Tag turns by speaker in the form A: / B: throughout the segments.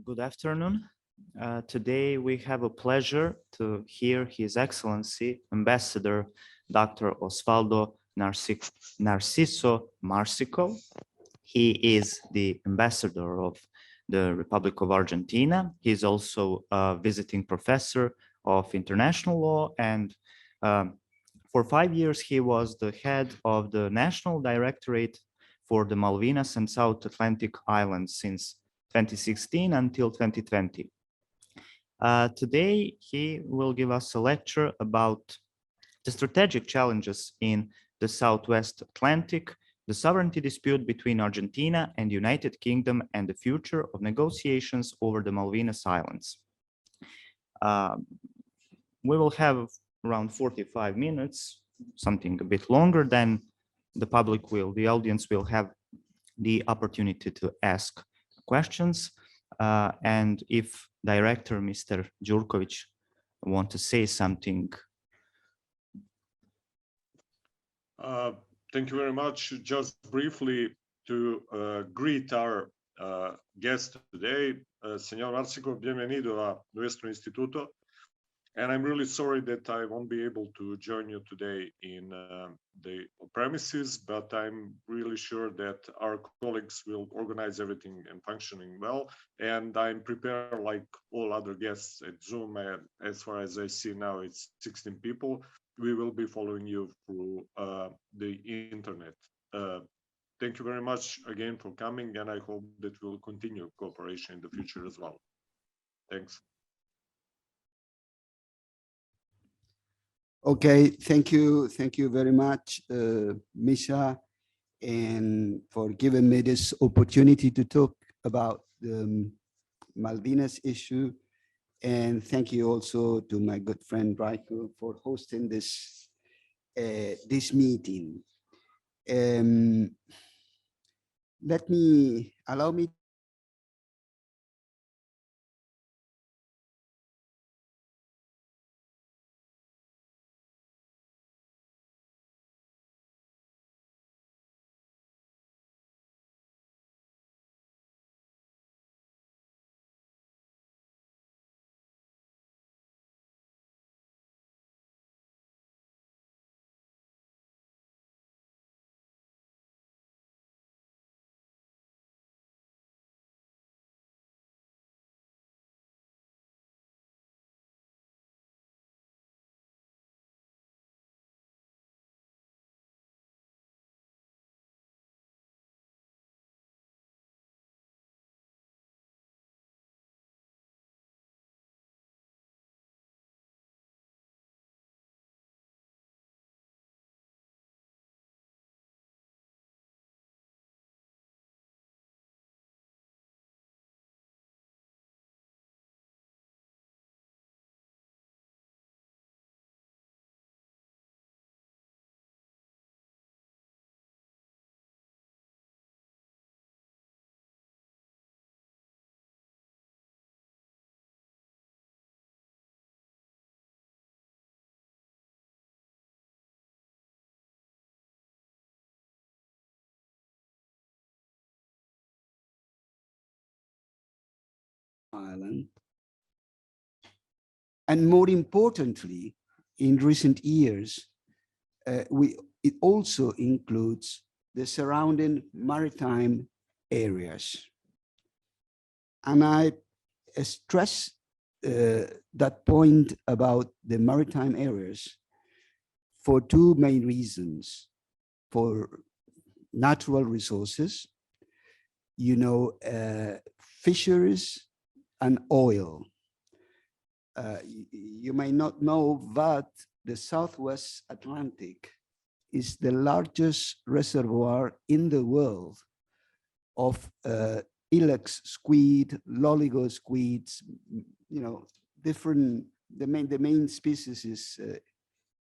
A: Good afternoon. Today we have a pleasure to hear His Excellency Ambassador Dr. Osvaldo Narciso Marsico. He is the ambassador of the Republic of Argentina. He is also a visiting professor of international law, and for 5 years he was the head of the National Directorate for the Malvinas and South Atlantic Islands since 2016 until 2020. Today, he will give us a lecture about the strategic challenges in the Southwest Atlantic, the sovereignty dispute between Argentina and the United Kingdom, and the future of negotiations over the Malvinas Islands. We will have around 45 minutes, something a bit longer. Then the audience will have the opportunity to ask questions. And if Director Mr. Djurkovic want to say something.
B: Thank you very much. Just briefly to greet our guest today, Señor Marsico, bienvenido a nuestro instituto. And I'm really sorry that I won't be able to join you today in the premises, but I'm really sure that our colleagues will organize everything and functioning well. And I'm prepared like all other guests at Zoom. And as far as I see now, it's 16 people. We will be following you through the internet. Thank you very much again for coming, and I hope that we'll continue cooperation in the future as well. Thanks.
C: Okay, thank you very much, Misha, and for giving me this opportunity to talk about the Malvinas issue. And thank you also to my good friend Raiko for hosting this meeting. Allow me island. And more importantly, in recent years, it also includes the surrounding maritime areas. And I stress that point about the maritime areas for two main reasons: for natural resources, fisheries and oil. You may not know, but the Southwest Atlantic is the largest reservoir in the world of ilex squid, loligo squids, different, the main species is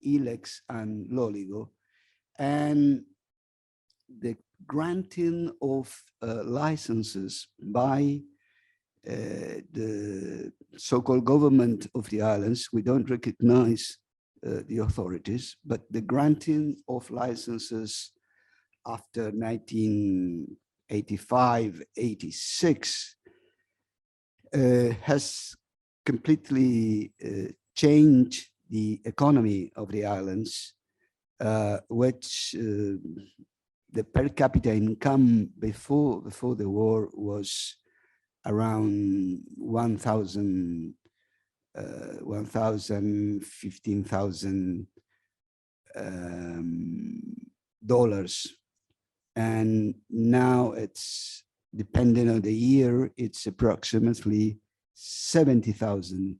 C: ilex and loligo. And the granting of licenses by the so-called government of the islands, we don't recognize the authorities, but the granting of licenses after 1985, 86 has completely changed the economy of the islands, which the per capita income before the war was around 1,000, 15,000 dollars, and now it's, depending on the year, it's approximately 70,000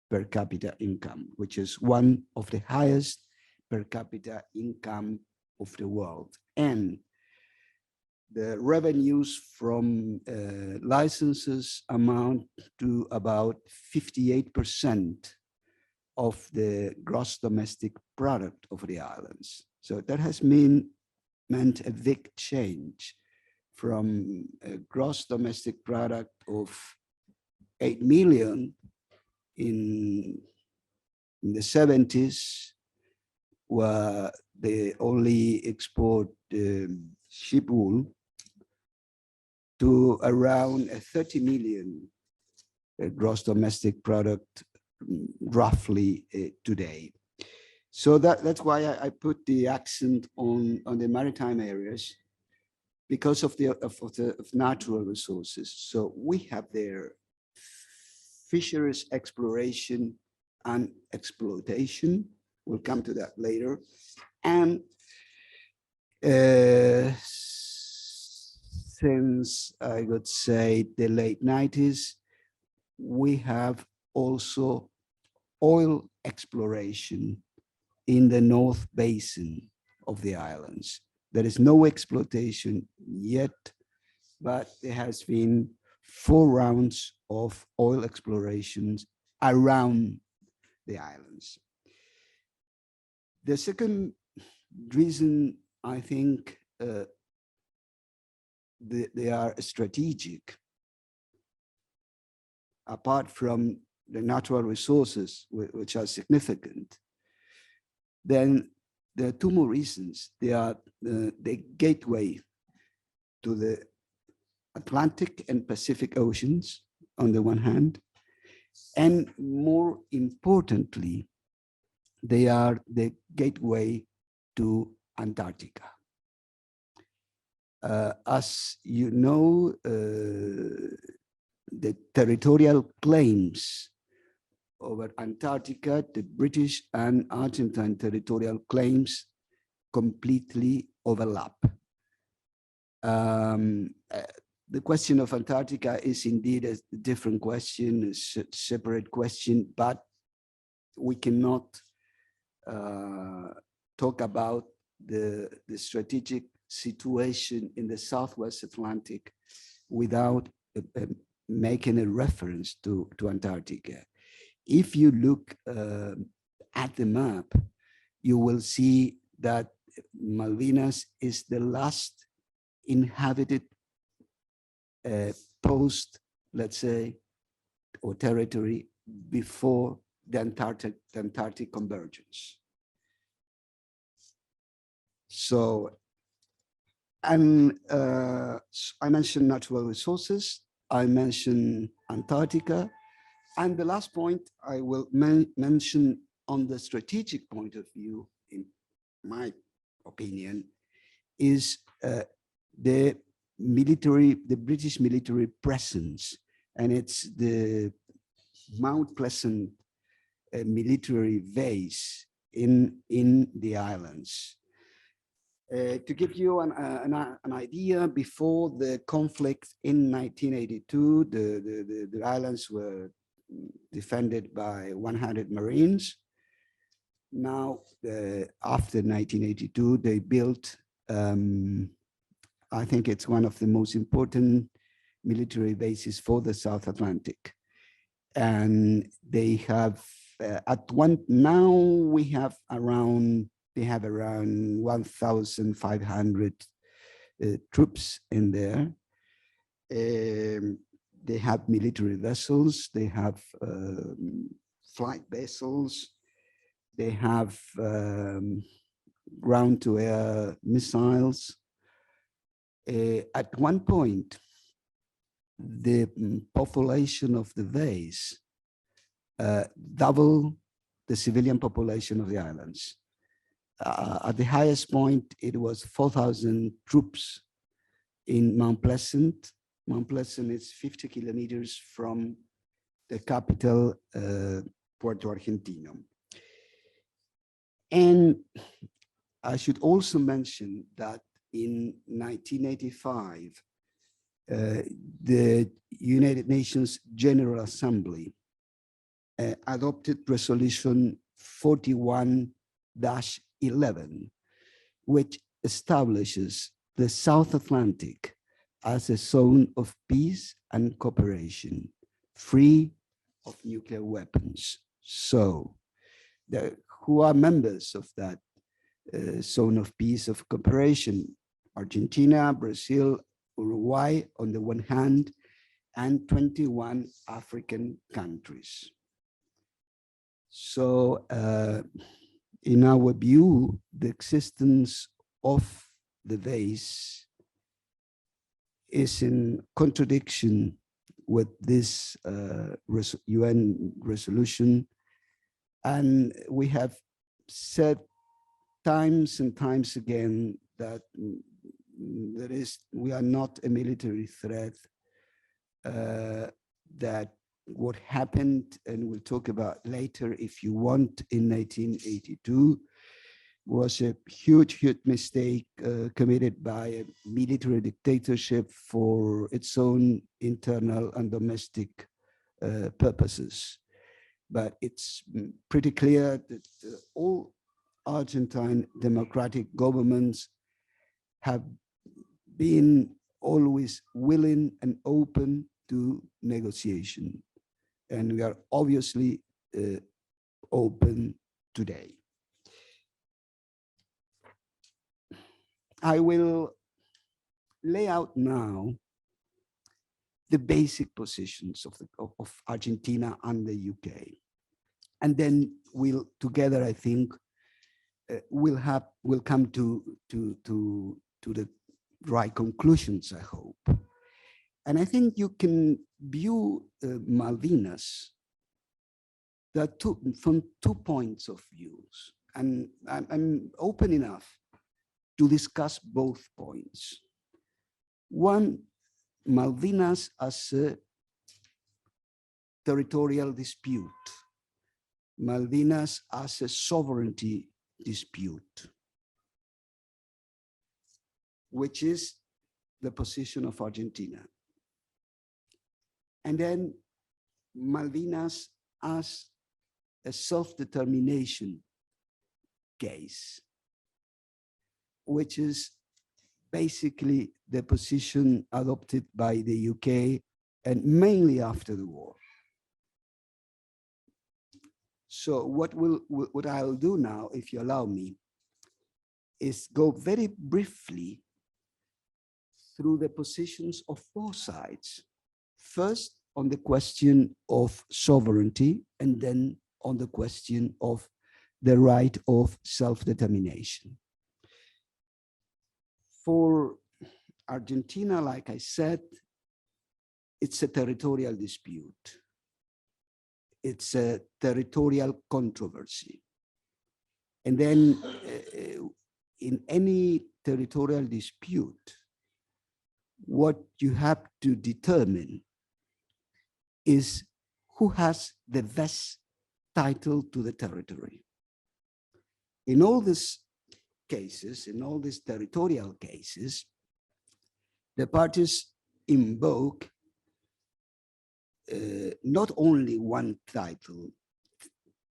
C: per capita income, which is one of the highest per capita income of the world. And the revenues from licenses amount to about 58% of the gross domestic product of the islands. So that has meant a big change from a gross domestic product of 8 million in the 70s, where they only export sheep wool, to around 30 million gross domestic product roughly today. So that's why I put the accent on the maritime areas, because of the natural resources. So we have there fisheries exploration and exploitation. We'll come to that later. And since I would say the late 90s, we have also oil exploration in the North Basin of the islands. There is no exploitation yet, but there has been 4 rounds of oil explorations around the islands. The second reason, I think, they are strategic, apart from the natural resources, which are significant. Then there are 2 more reasons. They are the gateway to the Atlantic and Pacific Oceans on the one hand, and more importantly, they are the gateway to Antarctica. As you know, the territorial claims over Antarctica, the British and Argentine territorial claims completely overlap. The question of Antarctica is indeed a different question, a separate question, but we cannot talk about the strategic situation in the Southwest Atlantic without making a reference to Antarctica. If you look at the map, you will see that Malvinas is the last inhabited post, let's say, or territory before the Antarctic convergence. So, and I mentioned natural resources, I mentioned Antarctica, and the last point I will mention on the strategic point of view, in my opinion, is the British military presence, and it's the Mount Pleasant military base in the islands. To give you an idea, before the conflict in 1982, the islands were defended by 100 Marines. Now, after 1982, they built, I think it's one of the most important military bases for the South Atlantic. And they have, now we have around, they have around 1,500 troops in there. They have military vessels, they have flight vessels, they have ground-to-air missiles. At one point, the population of the base double the civilian population of the islands. At the highest point, it was 4,000 troops in Mount Pleasant. Mount Pleasant is 50 kilometers from the capital, Puerto Argentino. And I should also mention that in 1985, the United Nations General Assembly adopted Resolution 41-11, which establishes the South Atlantic as a zone of peace and cooperation, free of nuclear weapons. So, who are members of that zone of peace of cooperation? Argentina, Brazil, Uruguay on the one hand, and 21 African countries. So in our view, the existence of the base is in contradiction with this UN resolution. And we have said times and times again that we are not a military threat, that what happened, and we'll talk about later if you want, in 1982 was a huge mistake committed by a military dictatorship for its own internal and domestic purposes. But it's pretty clear that all Argentine democratic governments have been always willing and open to negotiation. And we are obviously open today. I will lay out now the basic positions of Argentina and the UK. And then we'll together, I think, we'll come to the right conclusions, I hope. And I think you can view Malvinas from 2 points of views. And I'm open enough to discuss both points. One, Malvinas as a territorial dispute. Malvinas as a sovereignty dispute, which is the position of Argentina. And then Malvinas as a self-determination case, which is basically the position adopted by the UK and mainly after the war. So what I'll do now, if you allow me, is go very briefly through the positions of both sides. First, on the question of sovereignty, and then on the question of the right of self-determination. For Argentina, like I said, it's a territorial dispute. It's a territorial controversy. And then in any territorial dispute, what you have to determine is who has the best title to the territory. In all these cases, in all these territorial cases, the parties invoke not only one title,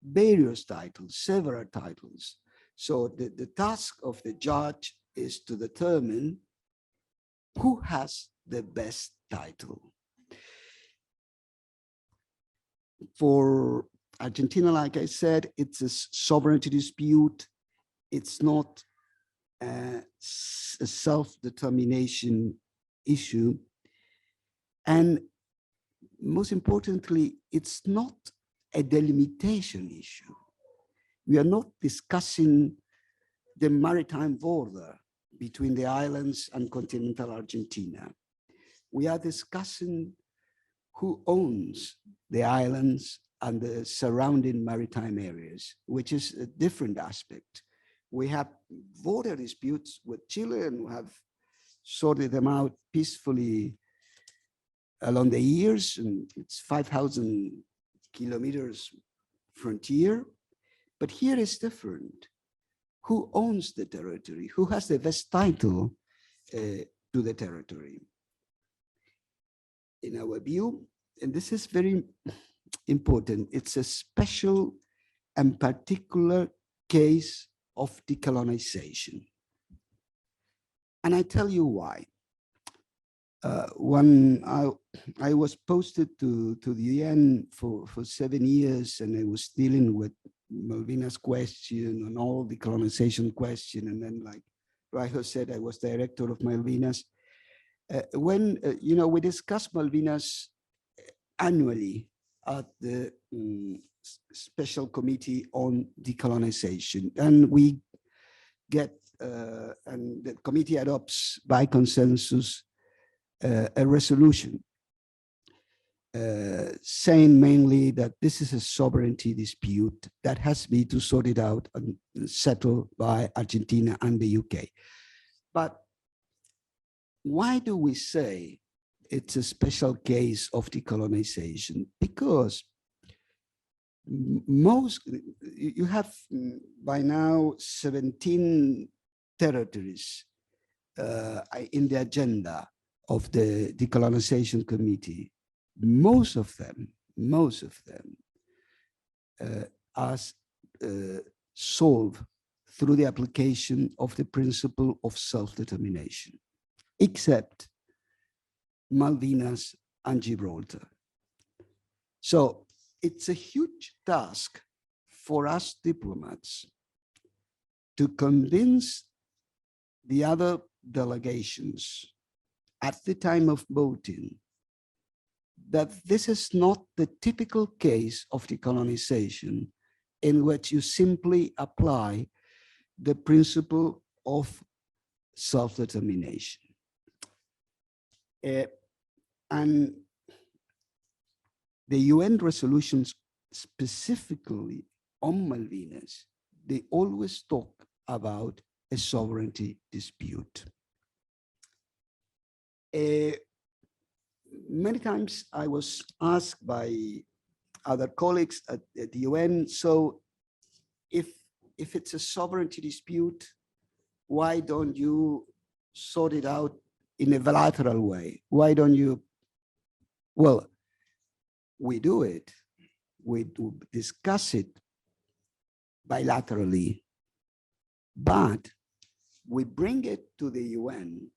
C: various titles, several titles. So the task of the judge is to determine who has the best title. For Argentina, like I said, it's a sovereignty dispute. It's not a self-determination issue. And most importantly, it's not a delimitation issue. We are not discussing the maritime border between the islands and continental Argentina. we are discussing who owns the islands and the surrounding maritime areas, which is a different aspect. We have border disputes with Chile and we have sorted them out peacefully along the years, and it's 5,000 kilometers frontier. But here is different. Who owns the territory? Who has the best title to the territory? In our view, and this is very important, it's a special and particular case of decolonization. And I tell you why. When I was posted to the UN for 7 years, and I was dealing with Malvinas question and all the colonization question, and then like Raiho said, I was director of Malvinas. When we discussed Malvinas annually at the Special Committee on Decolonization, and we get and the committee adopts by consensus a resolution saying mainly that this is a sovereignty dispute that has to be sorted out and settled by Argentina and the UK. But why do we say it's a special case of decolonization? Because you have by now 17 territories in the agenda of the Decolonization Committee. Most of them are solved through the application of the principle of self-determination, except Malvinas and Gibraltar. So it's a huge task for us diplomats to convince the other delegations at the time of voting that this is not the typical case of decolonization in which you simply apply the principle of self-determination. And the UN resolutions specifically on Malvinas, they always talk about a sovereignty dispute. Many times I was asked by other colleagues at the UN, so if it's a sovereignty dispute, why don't you sort it out in a bilateral way? Why don't you? Well, we do it. We do discuss it bilaterally, but we bring it to the UN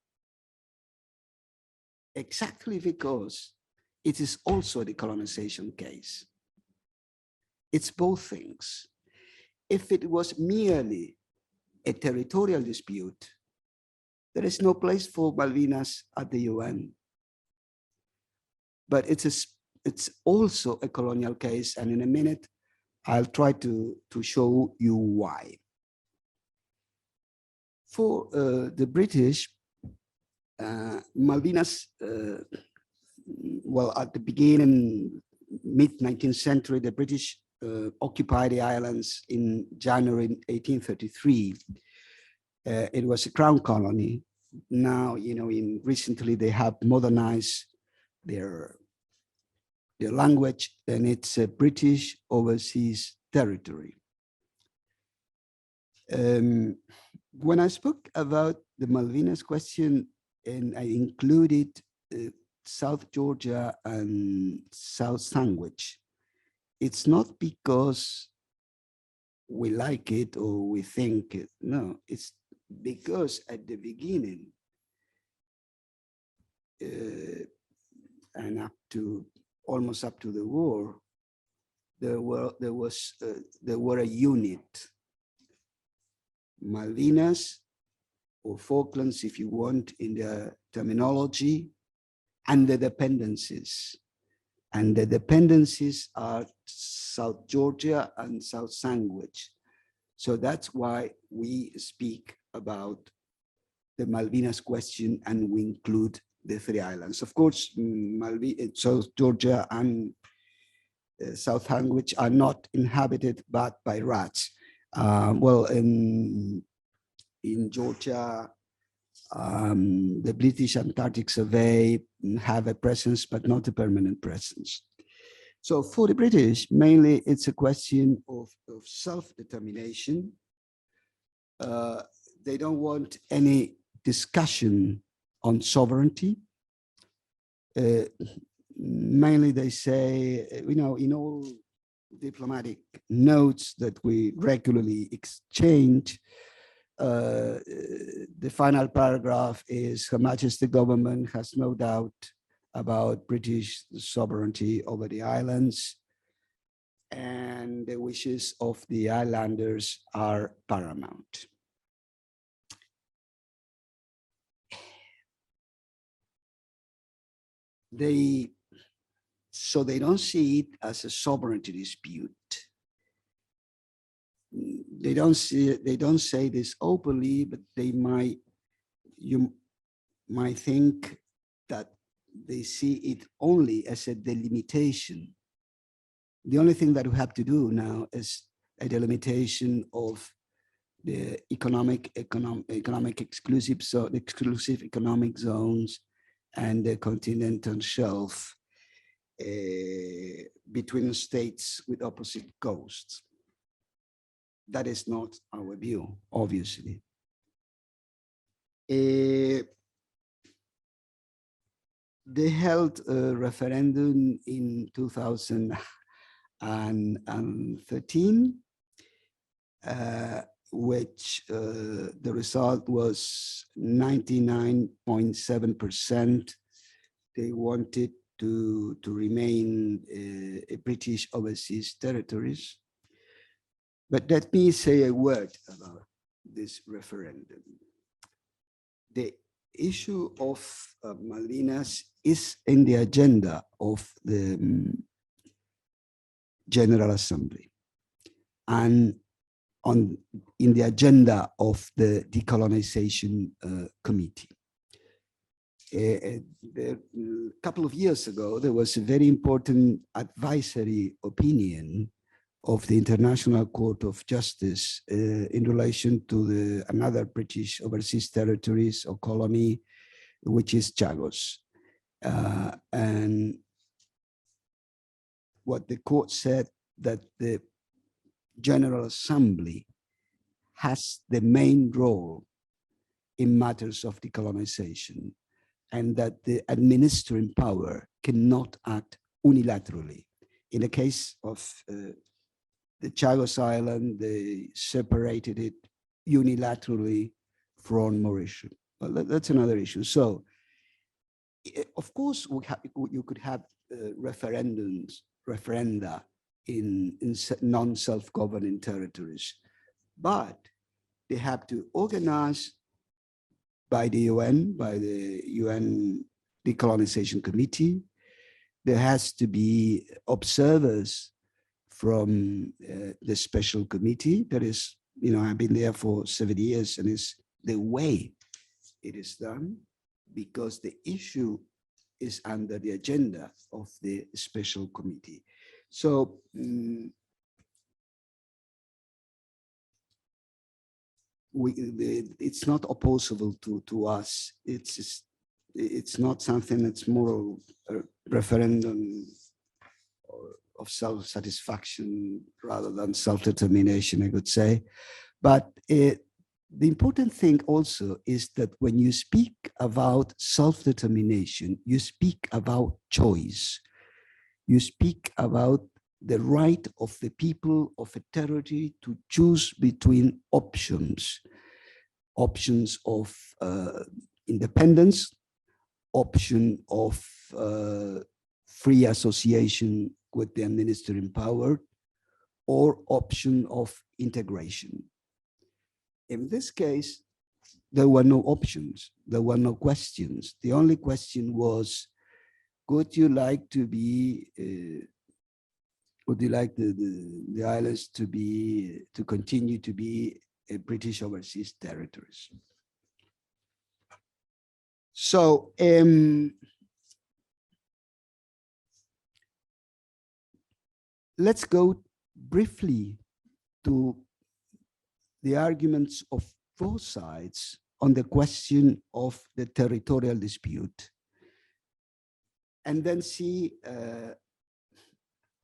C: exactly because it is also a decolonization case. It's both things. If it was merely a territorial dispute, there is no place for Malvinas at the UN. But it's also a colonial case, and in a minute, I'll try to show you why. For the British, Malvinas, well, at the beginning, mid-19th century, the British occupied the islands in January 1833. It was a crown colony. Now, recently they have modernized their language, and it's a British overseas territory. When I spoke about the Malvinas question, and I included South Georgia and South Sandwich, it's not because we like it or we think it. No, it's because at the beginning and almost up to the war, there were a unit. Malvinas, or Falklands, if you want, in the terminology, and the dependencies. And the dependencies are South Georgia and South Sandwich. So that's why we speak about the Malvinas question, and we include the three islands. Of course, South Georgia and South Sandwich are not inhabited but by rats. Well, in Georgia, the British Antarctic Survey have a presence, but not a permanent presence. So for the British, mainly it's a question of self-determination. They don't want any discussion on sovereignty. Mainly they say, in all diplomatic notes that we regularly exchange, the final paragraph is Her Majesty's government has no doubt about British sovereignty over the islands, and the wishes of the islanders are paramount. So they don't see it as a sovereignty dispute. They don't say this openly, but you might think that they see it only as a delimitation. The only thing that we have to do now is a delimitation of the economic exclusive economic zones and the continental shelf between states with opposite coasts. That is not our view, obviously. They held a referendum in 2013, which the result was 99.7%. They wanted to remain a British overseas territories. But let me say a word about this referendum. The issue of Malvinas is in the agenda of the General Assembly and in the agenda of the Decolonization Committee. A couple of years ago, there was a very important advisory opinion of the International Court of Justice in relation to another British overseas territories or colony, which is Chagos. And what the court said, that the General Assembly has the main role in matters of decolonization, and that the administering power cannot act unilaterally. In the case of the Chagos Island, they separated it unilaterally from Mauritius. But that's another issue. So, of course, you could have referenda in non-self-governing territories, but they have to organize by the UN, by the UN Decolonization Committee. There has to be observers from the special committee. That is, I've been there for 7 years, and it's the way it is done, because the issue is under the agenda of the special committee. So it's not opposable to us. It's not something that's more a referendum of self-satisfaction rather than self-determination, I could say. But the important thing also is that when you speak about self-determination, you speak about choice. You speak about the right of the people of a territory to choose between options of independence, option of free association with the administering power, or option of integration. In this case, there were no options, there were no questions. The only question was, would you like to be, would you like the islands to continue to be a British overseas territories? So let's go briefly to the arguments of both sides on the question of the territorial dispute, and then see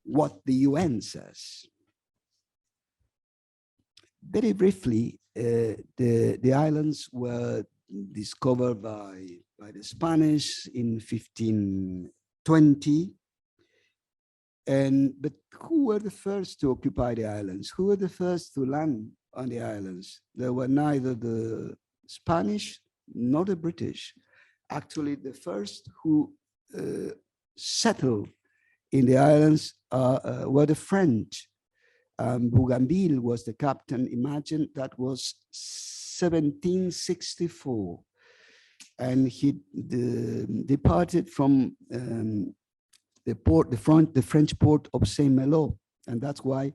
C: what the UN says. Very briefly, the islands were discovered by the Spanish in 1520. But who were the first to occupy the islands? Who were the first to land on the islands? There were neither the Spanish nor the British. Actually, the first who settled in the islands were the French. Bougainville was the captain. Imagine that was 1764. And he departed from the French port of Saint-Malo. And that's why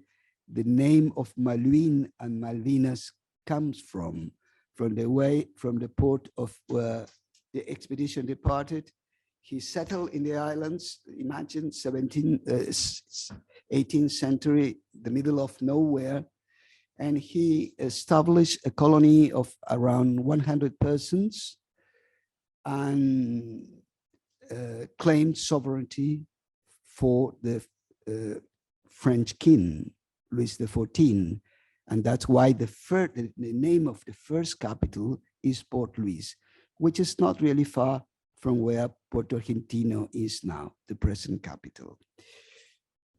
C: the name of Malouine and Malvinas comes from the port of where the expedition departed. He settled in the islands, imagine 18th century, the middle of nowhere. And he established a colony of around 100 persons and claimed sovereignty for the French king, Louis XIV. And that's why the name of the first capital is Port Louis, which is not really far from where Puerto Argentino is now, the present capital.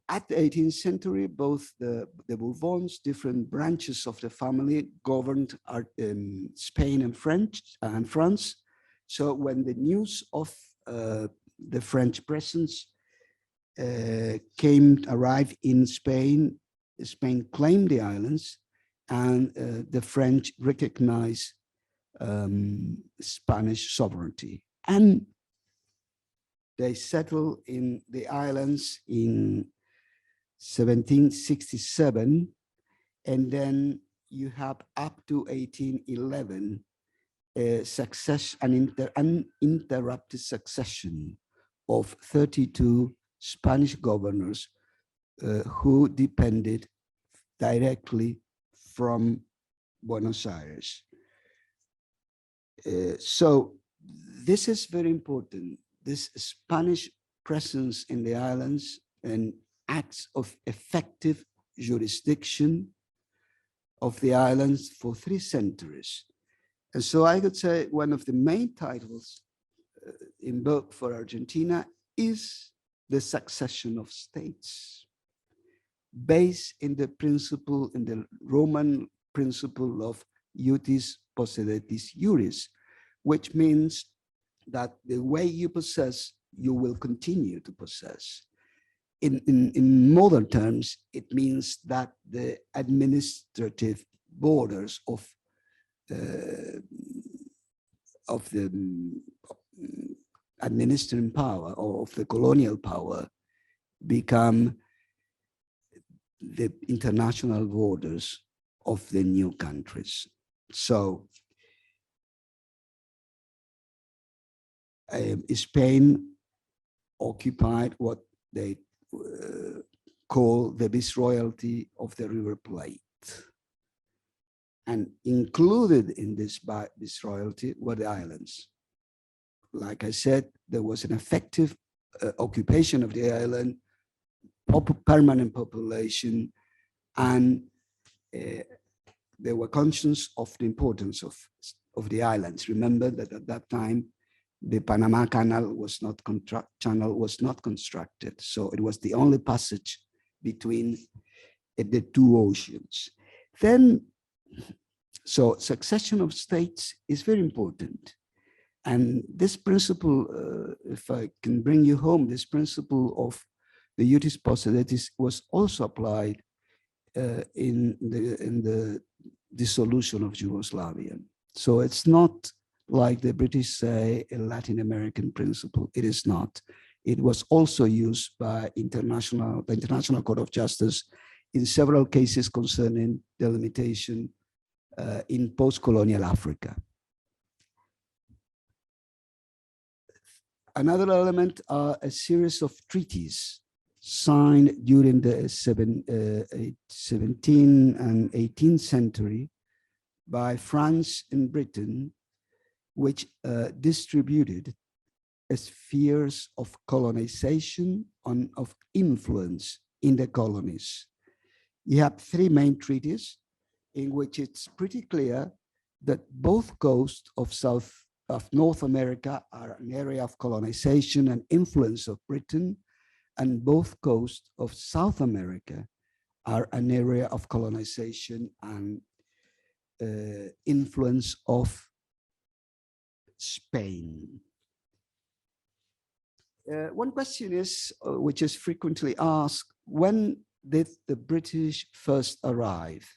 C: At the 18th century, both the Bourbons, different branches of the family, governed Spain and France. So when the news of the French presence arrived in Spain, Spain claimed the islands, and the French recognized Spanish sovereignty. And they settled in the islands in 1767, and then you have up to 1811 an uninterrupted succession of 32 Spanish governors who depended directly from Buenos Aires. So this is very important. This Spanish presence in the islands and acts of effective jurisdiction of the islands for 3 centuries. And so I could say one of the main titles invoked for Argentina is the succession of states, based in the principle, in the Roman principle of iutis possederis iuris, which means that the way you possess, you will continue to possess. In modern terms, it means that the administrative borders of the administering power or of the colonial power become the international borders of the new countries. So Spain occupied what they call the Viceroyalty of the River Plate. And included in this Viceroyalty were the islands. Like I said, there was an effective occupation of the island, permanent population, and they were conscious of the importance of the islands. Remember that at that time, the Panama Canal was not constructed. So it was the only passage between the 2 oceans. Then, so succession of states is very important. And this principle, if I can bring you home, this principle of the iutis possederis was also applied in the dissolution of Yugoslavia. So it's not like the British say a Latin American principle. It is not. It was also used by the International Court of Justice in several cases concerning delimitation in post-colonial Africa. Another element are a series of treaties signed during the 17th and 18th century by France and Britain, which distributed spheres of colonization and of influence in the colonies. You have three main treaties in which it's pretty clear that both coasts of North America are an area of colonization and influence of Britain, and both coasts of South America are an area of colonization and influence of Spain. One question is, which is frequently asked, when did the British first arrive?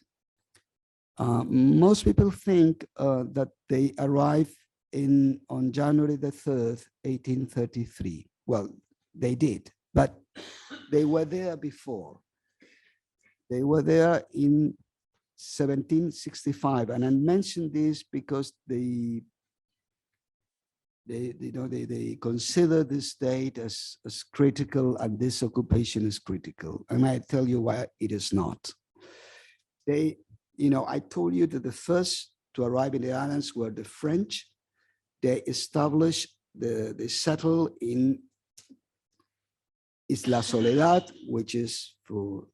C: Most people think that they arrived on January the 3rd, 1833. Well, they did, but they were there before. They were there in 1765, and I mentioned this because they consider this date as critical, and this occupation is critical. And I tell you why it is not. I told you that the first to arrive in the islands were the French. They established, they settled in Isla Soledad, which is for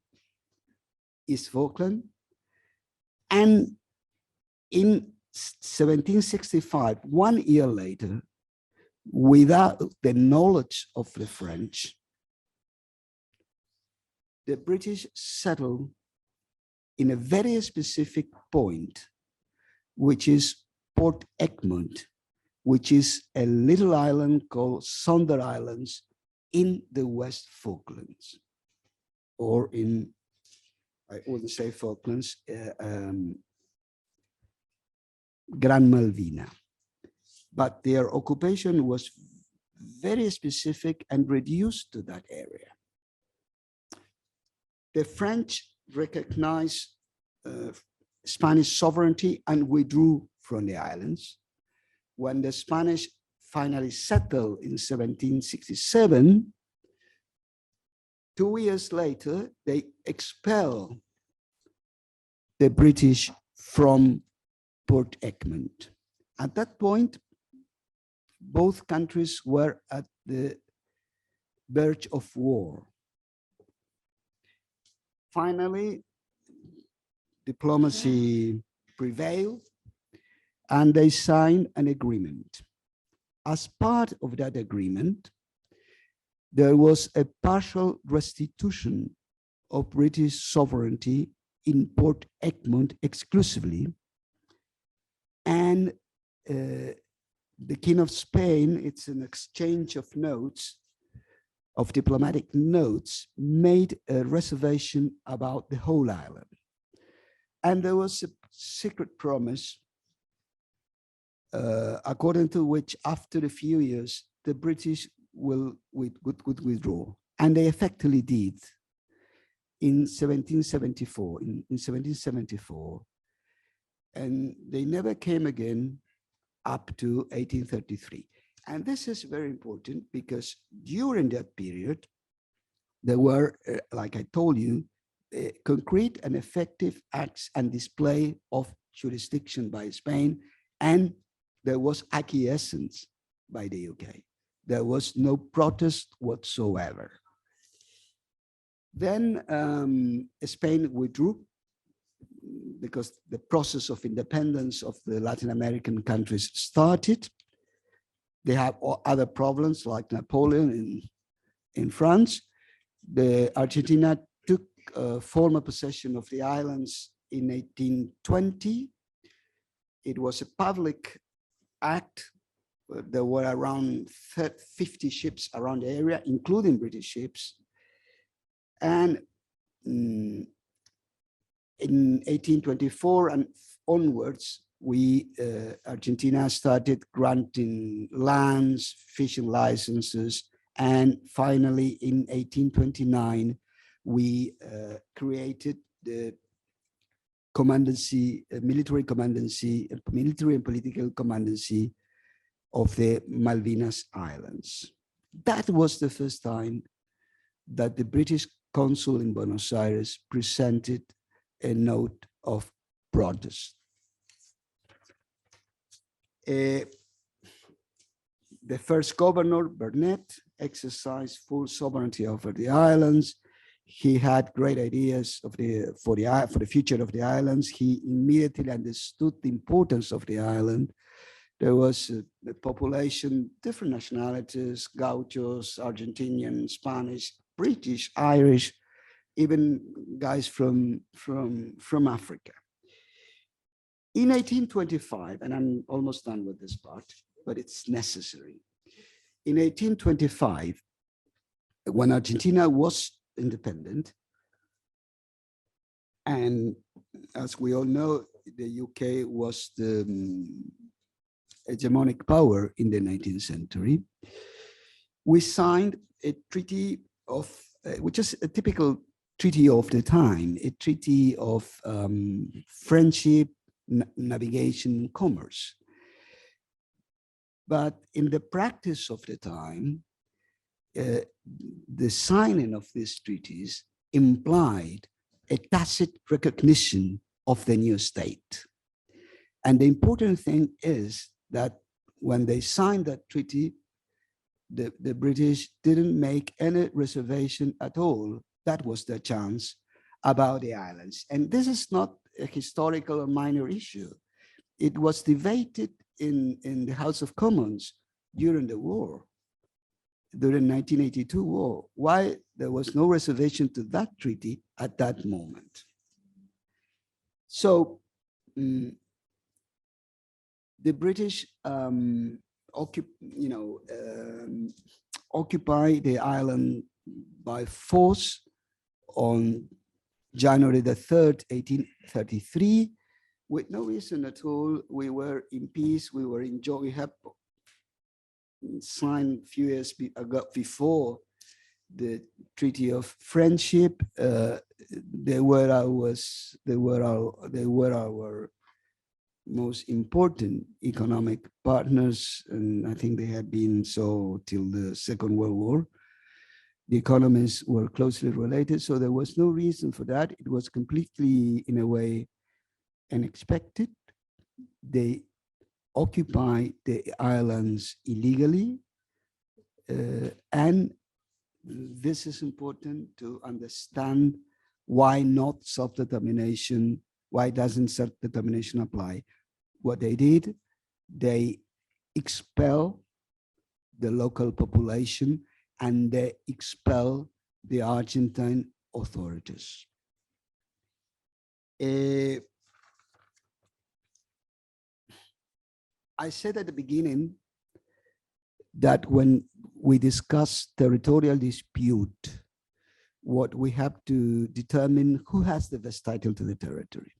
C: East Falkland. And in 1765, 1 year later, without the knowledge of the French, the British settled in a very specific point, which is Port Egmont, which is a little island called Sonder Islands in the West Falklands, or in, I wouldn't say Falklands, Gran Malvina. But their occupation was very specific and reduced to that area. The French recognized Spanish sovereignty and withdrew from the islands. When the Spanish finally settled in 1767, 2 years later, they expelled the British from Port Egmont. At that point, both countries were at the verge of war. Finally, diplomacy prevailed, and they signed an agreement. As part of that agreement, there was a partial restitution of British sovereignty in Port Egmont exclusively, and the King of Spain, it's an exchange of notes, of diplomatic notes, made a reservation about the whole island. And there was a secret promise according to which after a few years, the British would withdraw. And they effectively did in 1774, in 1774. And they never came again up to 1833. And this is very important because during that period, there were, like I told you, concrete and effective acts and display of jurisdiction by Spain, and there was acquiescence by the UK. There was no protest whatsoever. Then Spain withdrew because the process of independence of the Latin American countries started. They have other problems like Napoleon in France. Argentina took former possession of the islands in 1820. It was a public act. There were around 50 ships around the area, including British ships. And in 1824 and onwards, Argentina started granting lands, fishing licenses, and finally in 1829, we created the commandancy, military and political commandancy of the Malvinas Islands. That was the first time that the British consul in Buenos Aires presented a note of protest. The first governor, Burnett, exercised full sovereignty over the islands. He had great ideas for the future of the islands. He immediately understood the importance of the island. There was a population, different nationalities, gauchos, Argentinian, Spanish, British, Irish, even guys from Africa. In 1825, and I'm almost done with this part, but it's necessary. In 1825, when Argentina was independent, and as we all know, the UK was the hegemonic power in the 19th century, we signed a treaty of, which is a typical treaty of the time, a treaty of friendship, navigation, commerce. But in the practice of the time, the signing of these treaties implied a tacit recognition of the new state. And the important thing is that when they signed that treaty, the British didn't make any reservation at all. That was their chance about the islands. And this is not a historical or minor issue. It was debated in the House of Commons during the war, during the 1982 war, why there was no reservation to that treaty at that moment. So the British occupy the island by force on January the 3rd, 1833, with no reason at all. We were in peace, we were in joy. We had signed a few years before the Treaty of Friendship. They were our most important economic partners, and I think they had been so till the Second World War. The economies were closely related, so there was no reason for that. It was completely, in a way, unexpected. They occupied the islands illegally, and this is important to understand why not self-determination, why doesn't self-determination apply. What they did, they expel the local population and they expel the Argentine authorities. I said at the beginning that when we discuss territorial dispute, what we have to determine who has the best title to the territory.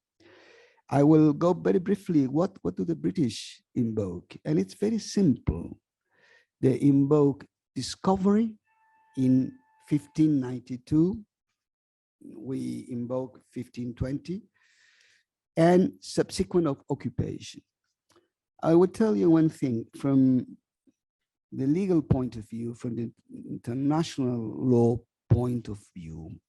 C: I will go very briefly, what do the British invoke? And it's very simple. They invoke discovery in 1592. We invoke 1520, and subsequent of occupation. I would tell you one thing from the legal point of view, from the international law point of view.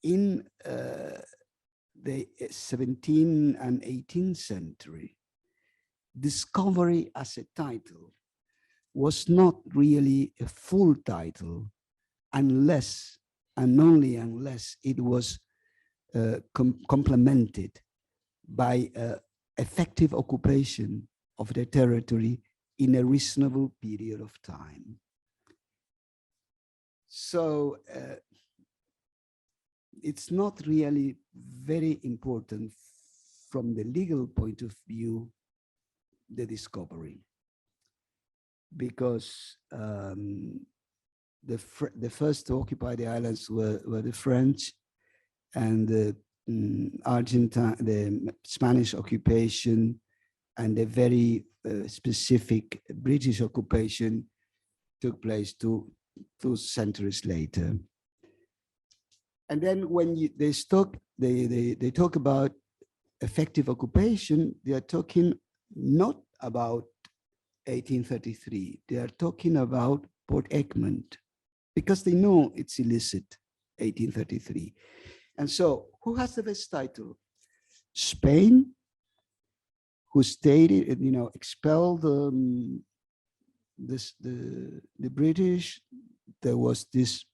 C: In the 17th and 18th century, discovery as a title was not really a full title unless, and only unless, it was complemented by effective occupation of the territory in a reasonable period of time. So it's not really very important from the legal point of view, the discovery, because the first to occupy the islands were the French, and the Argentine, the Spanish occupation, and the very specific British occupation took place two centuries later. And then when they talk about effective occupation, they are talking not about 1833. They are talking about Port Egmont because they know it's illicit, 1833. And so who has the best title? Spain, who stated, expelled the British. There was this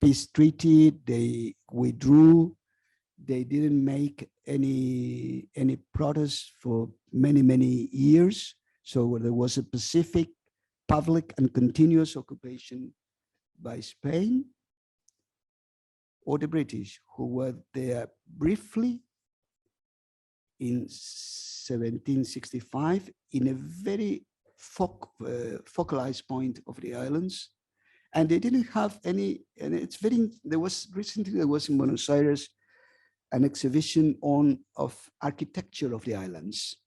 C: peace treaty. They withdrew. They didn't make any protest for many years. So there was a specific, public, and continuous occupation by Spain, or the British, who were there briefly in 1765 in a very focalized point of the islands. And they didn't have any, and it's very, there was in Buenos Aires an exhibition of architecture of the islands.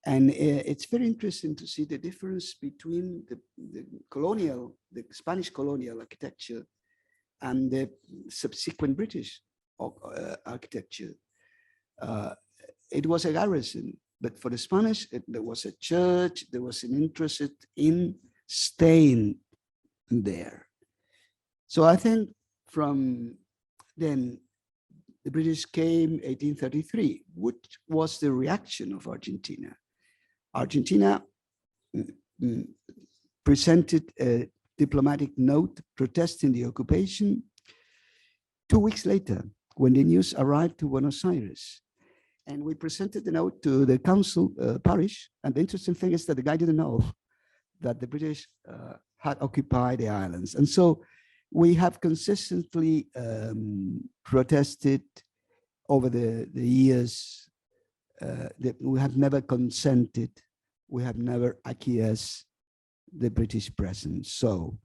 C: And it's very interesting to see the difference between the Spanish colonial architecture and the subsequent British architecture. It was a garrison, but for the Spanish, there was a church, there was an interest in staying there. So I think from then, the British came 1833, which was the reaction of Argentina. Argentina presented a diplomatic note protesting the occupation 2 weeks later, when the news arrived to Buenos Aires. And we presented the note to the council parish. And the interesting thing is that the guy didn't know that the British had occupied the islands. And so we have consistently protested over the years that we have never consented, we have never acquiesced the British presence. So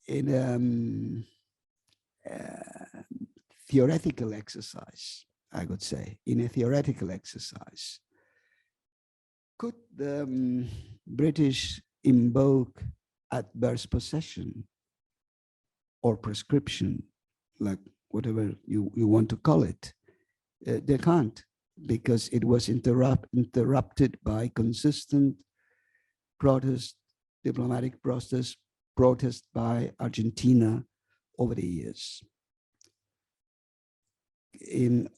C: in theoretical exercise, I would say, in a theoretical exercise, could the British invoke adverse possession or prescription, like whatever you want to call it? They can't, because it was interrupted by consistent protest, diplomatic protest by Argentina over the years. In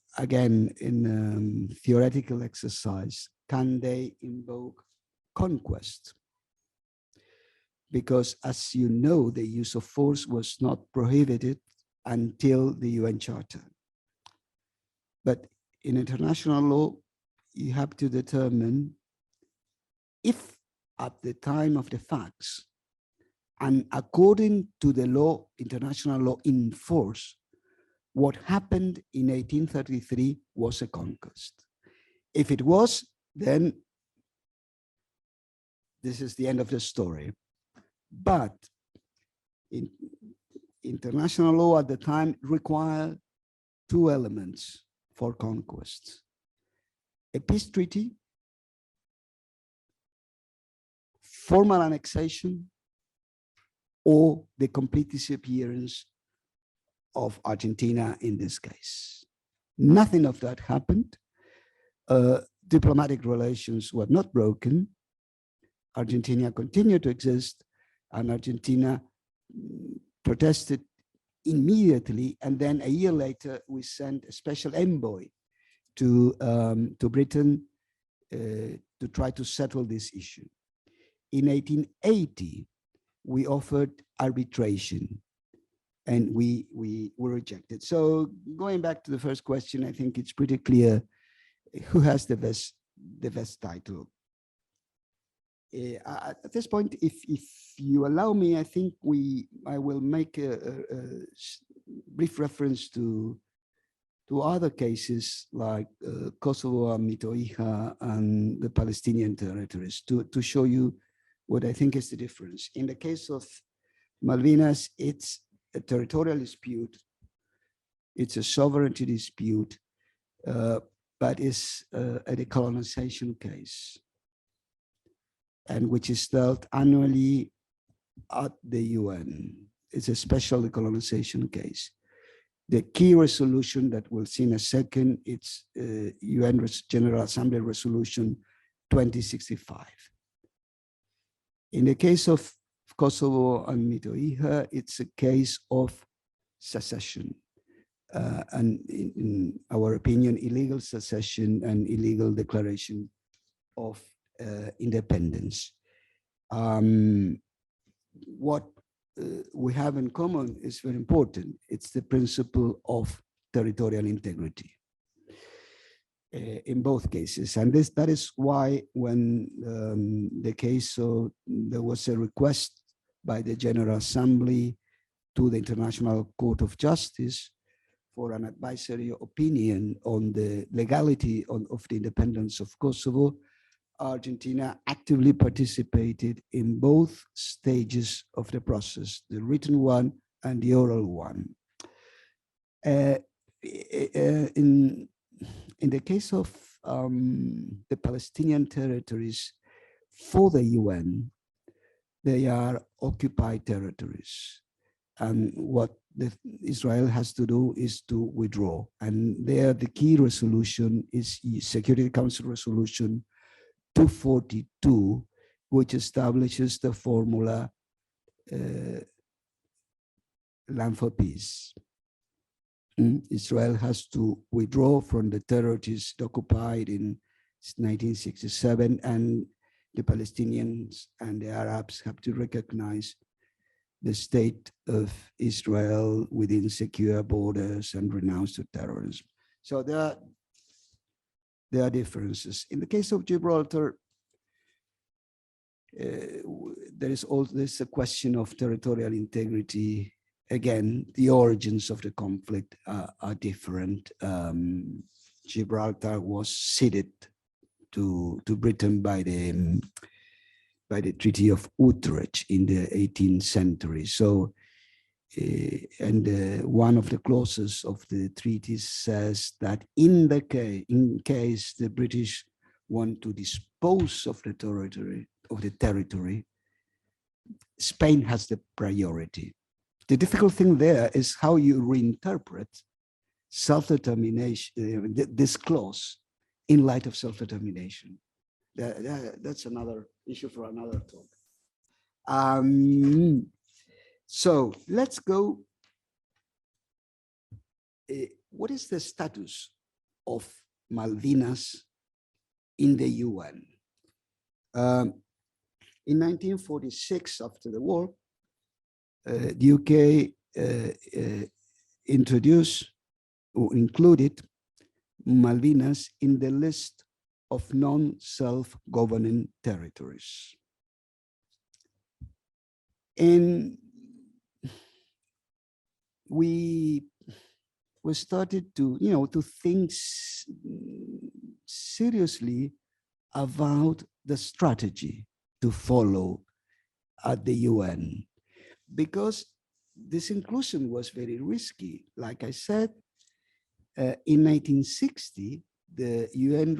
C: theoretical exercise, can they invoke conquest? Because, as you know, the use of force was not prohibited until the UN Charter. But in international law, you have to determine if at the time of the facts, and according to the law, international law in force, what happened in 1833 was a conquest. If it was, then this is the end of the story. But international law at the time required two elements for conquest: a peace treaty, formal annexation, or the complete disappearance of Argentina in this case. Nothing of that happened. Diplomatic relations were not broken. Argentina continued to exist, and Argentina protested immediately. And then a year later, we sent a special envoy to Britain to try to settle this issue. In 1880, we offered arbitration, and we were rejected. So going back to the first question, I think it's pretty clear who has the best title. At this point, if you allow me, I think I will make a brief reference to other cases like Kosovo and Mitohija and the Palestinian territories to show you what I think is the difference. In the case of Malvinas, it's a territorial dispute, it's a sovereignty dispute, but it's a decolonization case, and which is dealt annually at the UN. It's a special decolonization case. The key resolution that we'll see in a second, it's UN General Assembly Resolution 2065. In the case of Kosovo and Metohija, it's a case of secession. And in our opinion, illegal secession and illegal declaration of independence. What we have in common is very important. It's the principle of territorial integrity in both cases. And that is why when the case, so there was a request by the General Assembly to the International Court of Justice for an advisory opinion on the legality of the independence of Kosovo. Argentina actively participated in both stages of the process, the written one and the oral one. In the case of the Palestinian territories, for the UN, they are occupied territories. And what Israel has to do is to withdraw. And there the key resolution is Security Council Resolution 242, which establishes the formula Land for Peace. Israel has to withdraw from the territories occupied in 1967, and the Palestinians and the Arabs have to recognize the state of Israel within secure borders and renounce to terrorism. So there are differences. In the case of Gibraltar, there is also a question of territorial integrity. Again, the origins of the conflict are different. Gibraltar was ceded to Britain by the Treaty of Utrecht in the 18th century. So, one of the clauses of the treaty says that in case the British want to dispose of the territory, Spain has the priority. The difficult thing there is how you reinterpret self-determination, this clause, in light of self-determination. That's another issue for another talk. So let's go. What is the status of Malvinas in the UN? In 1946, after the war, the UK introduced or included Malvinas in the list of non-self-governing territories. And we started to, to think seriously about the strategy to follow at the UN, because this inclusion was very risky. Like I said, in 1960, the UN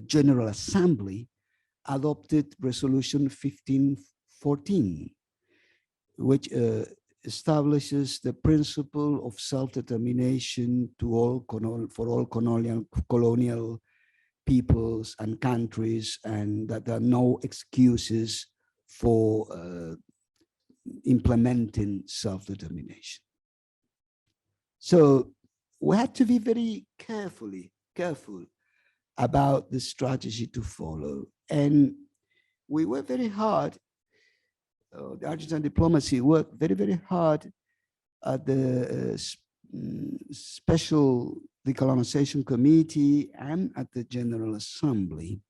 C: General Assembly adopted Resolution 1514, which establishes the principle of self-determination for all colonial peoples and countries, and that there are no excuses for implementing self-determination. So we had to be very careful about the strategy to follow. And we worked very hard. The Argentine diplomacy worked very, very hard at the Special Decolonization Committee and at the General Assembly.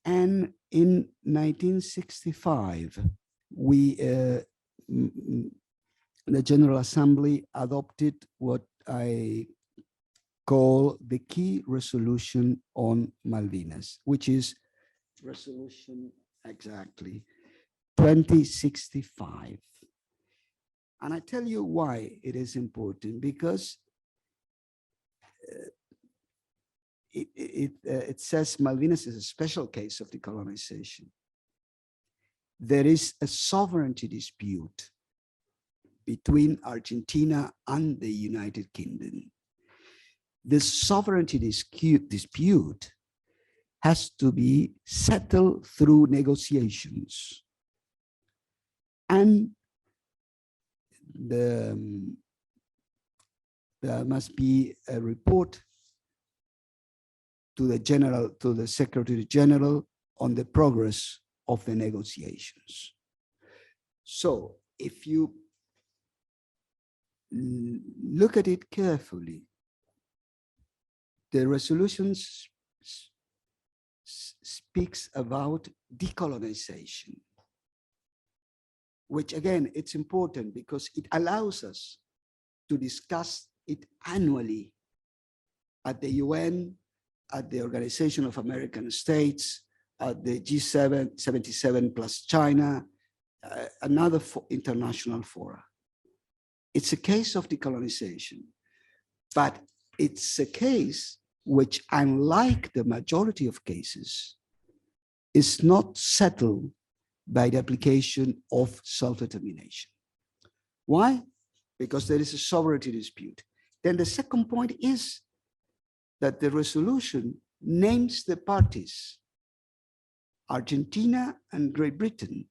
C: And in 1965, the General Assembly adopted what I call the key resolution on Malvinas, which is resolution exactly 2065. And I tell you why it is important, because it says Malvinas is a special case of decolonization. There is a sovereignty dispute between Argentina and the United Kingdom. This sovereignty dispute has to be settled through negotiations. And there must be a report to the Secretary General on the progress of the negotiations. So if you look at it carefully, the resolution speaks about decolonization, which again, it's important because it allows us to discuss it annually at the UN, at the Organization of American States, at the G7, 77 plus China, another international fora. It's a case of decolonization, but it's a case which, unlike the majority of cases, is not settled by the application of self-determination. Why? Because there is a sovereignty dispute. Then the second point is that the resolution names the parties, Argentina and Great Britain,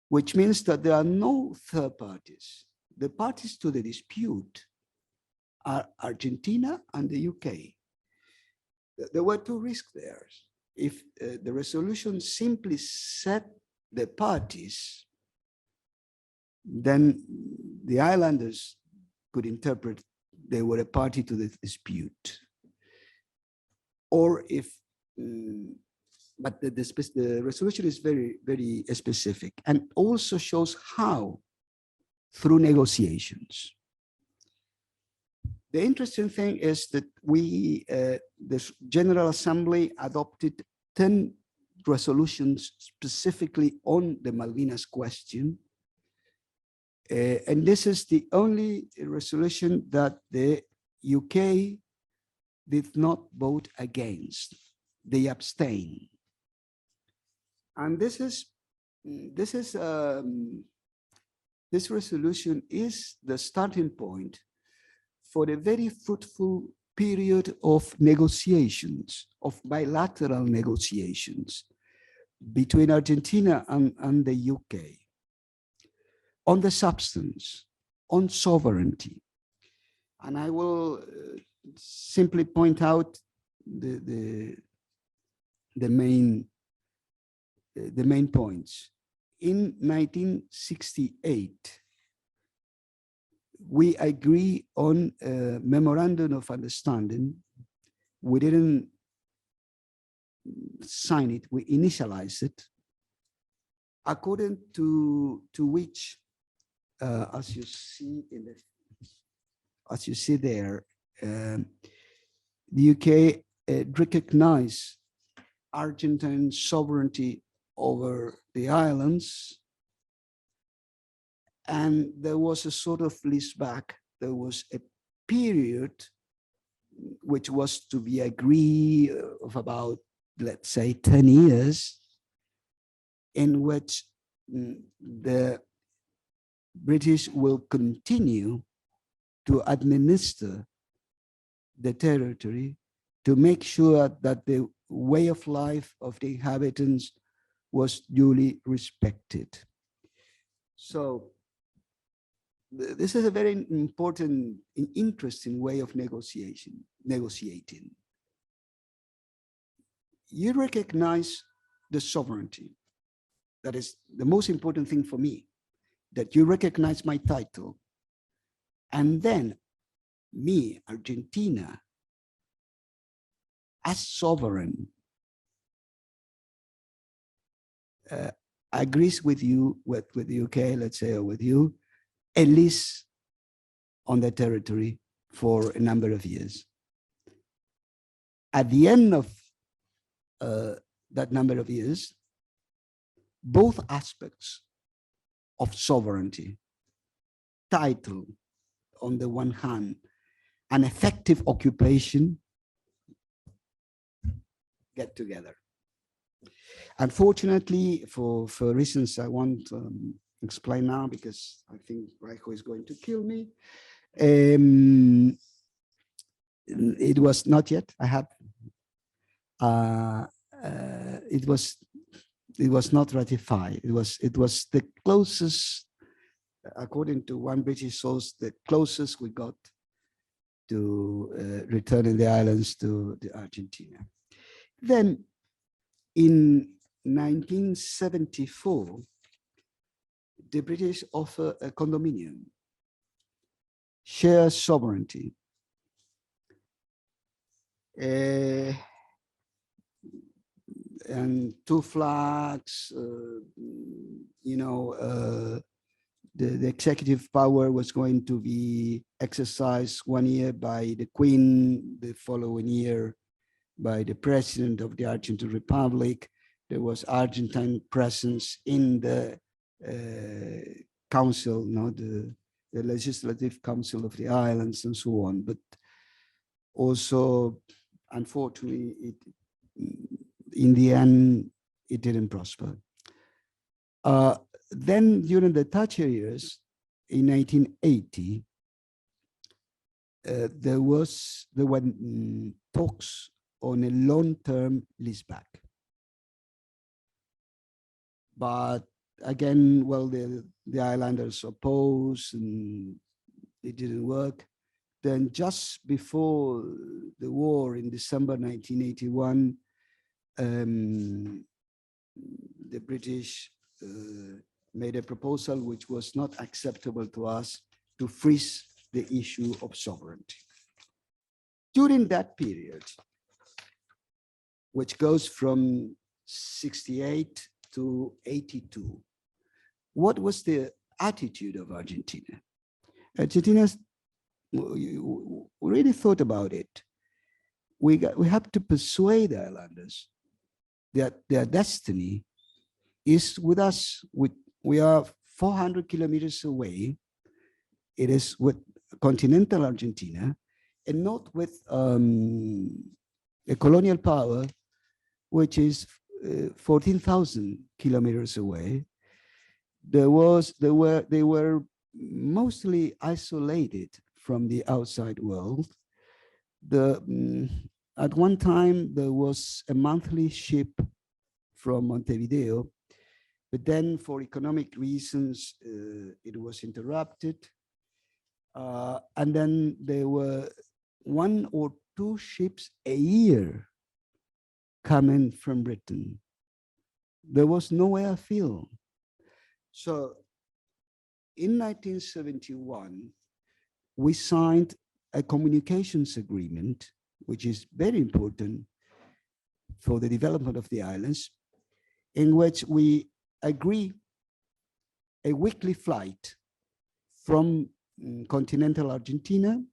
C: which means that there are no third parties. The parties to the dispute are Argentina and the UK. There were two risks there. If the resolution simply set the parties, then the islanders could interpret they were a party to the dispute. Or if, but the resolution is very, very specific and also shows how, through negotiations. The interesting thing is that the General Assembly adopted 10 resolutions specifically on the Malvinas question. And this is the only resolution that the UK did not vote against. They abstained. And this resolution is the starting point for a very fruitful period of negotiations, of bilateral negotiations between Argentina and the UK on the substance, on sovereignty. And I will simply point out the main points. In 1968, we agree on a memorandum of understanding. We didn't sign it, we initialized it, according to which, as you see there, the UK recognized Argentine sovereignty over the islands, and there was a sort of lease back. There was a period which was to be agreed of about, let's say, 10 years, in which the British will continue to administer the territory to make sure that the way of life of the inhabitants was duly respected. So this is a very important and interesting way of negotiating. You recognize the sovereignty. That is the most important thing for me, that you recognize my title. And then me, Argentina, as sovereign, agrees with you, with the UK, let's say, or with you, at least on the territory for a number of years. At the end of that number of years, both aspects of sovereignty, title on the one hand, and effective occupation get together. Unfortunately, for reasons I won't explain now, because I think Raijo is going to kill me, it was not yet. I it was not ratified. It was the closest, according to one British source, the closest we got to returning the islands to the Argentina. Then in 1974, the British offer a condominium, share sovereignty. And two flags, the executive power was going to be exercised 1 year by the Queen, the following year by the President of the Argentine Republic. There was Argentine presence in the council, the legislative council of the islands and so on. But also, unfortunately, in the end, it didn't prosper. Then during the Thatcher years, in 1980, there were talks on a long-term leaseback. But again, well, the islanders opposed and it didn't work. Then just before the war in December 1981, the British made a proposal which was not acceptable to us to freeze the issue of sovereignty. During that period, which goes from 68 to 82, what was the attitude of Argentina? Argentina really thought about it. We have to persuade the islanders that their destiny is with us. We are 400 kilometers away. It is with continental Argentina and not with a colonial power, which is 14,000 kilometers away. They were mostly isolated from the outside world. At one time, there was a monthly ship from Montevideo, but then for economic reasons, it was interrupted. And then there were 1 or 2 ships a year coming from Britain. There was no airfield. So in 1971, we signed a communications agreement, which is very important for the development of the islands, in which we agree a weekly flight from continental Argentina,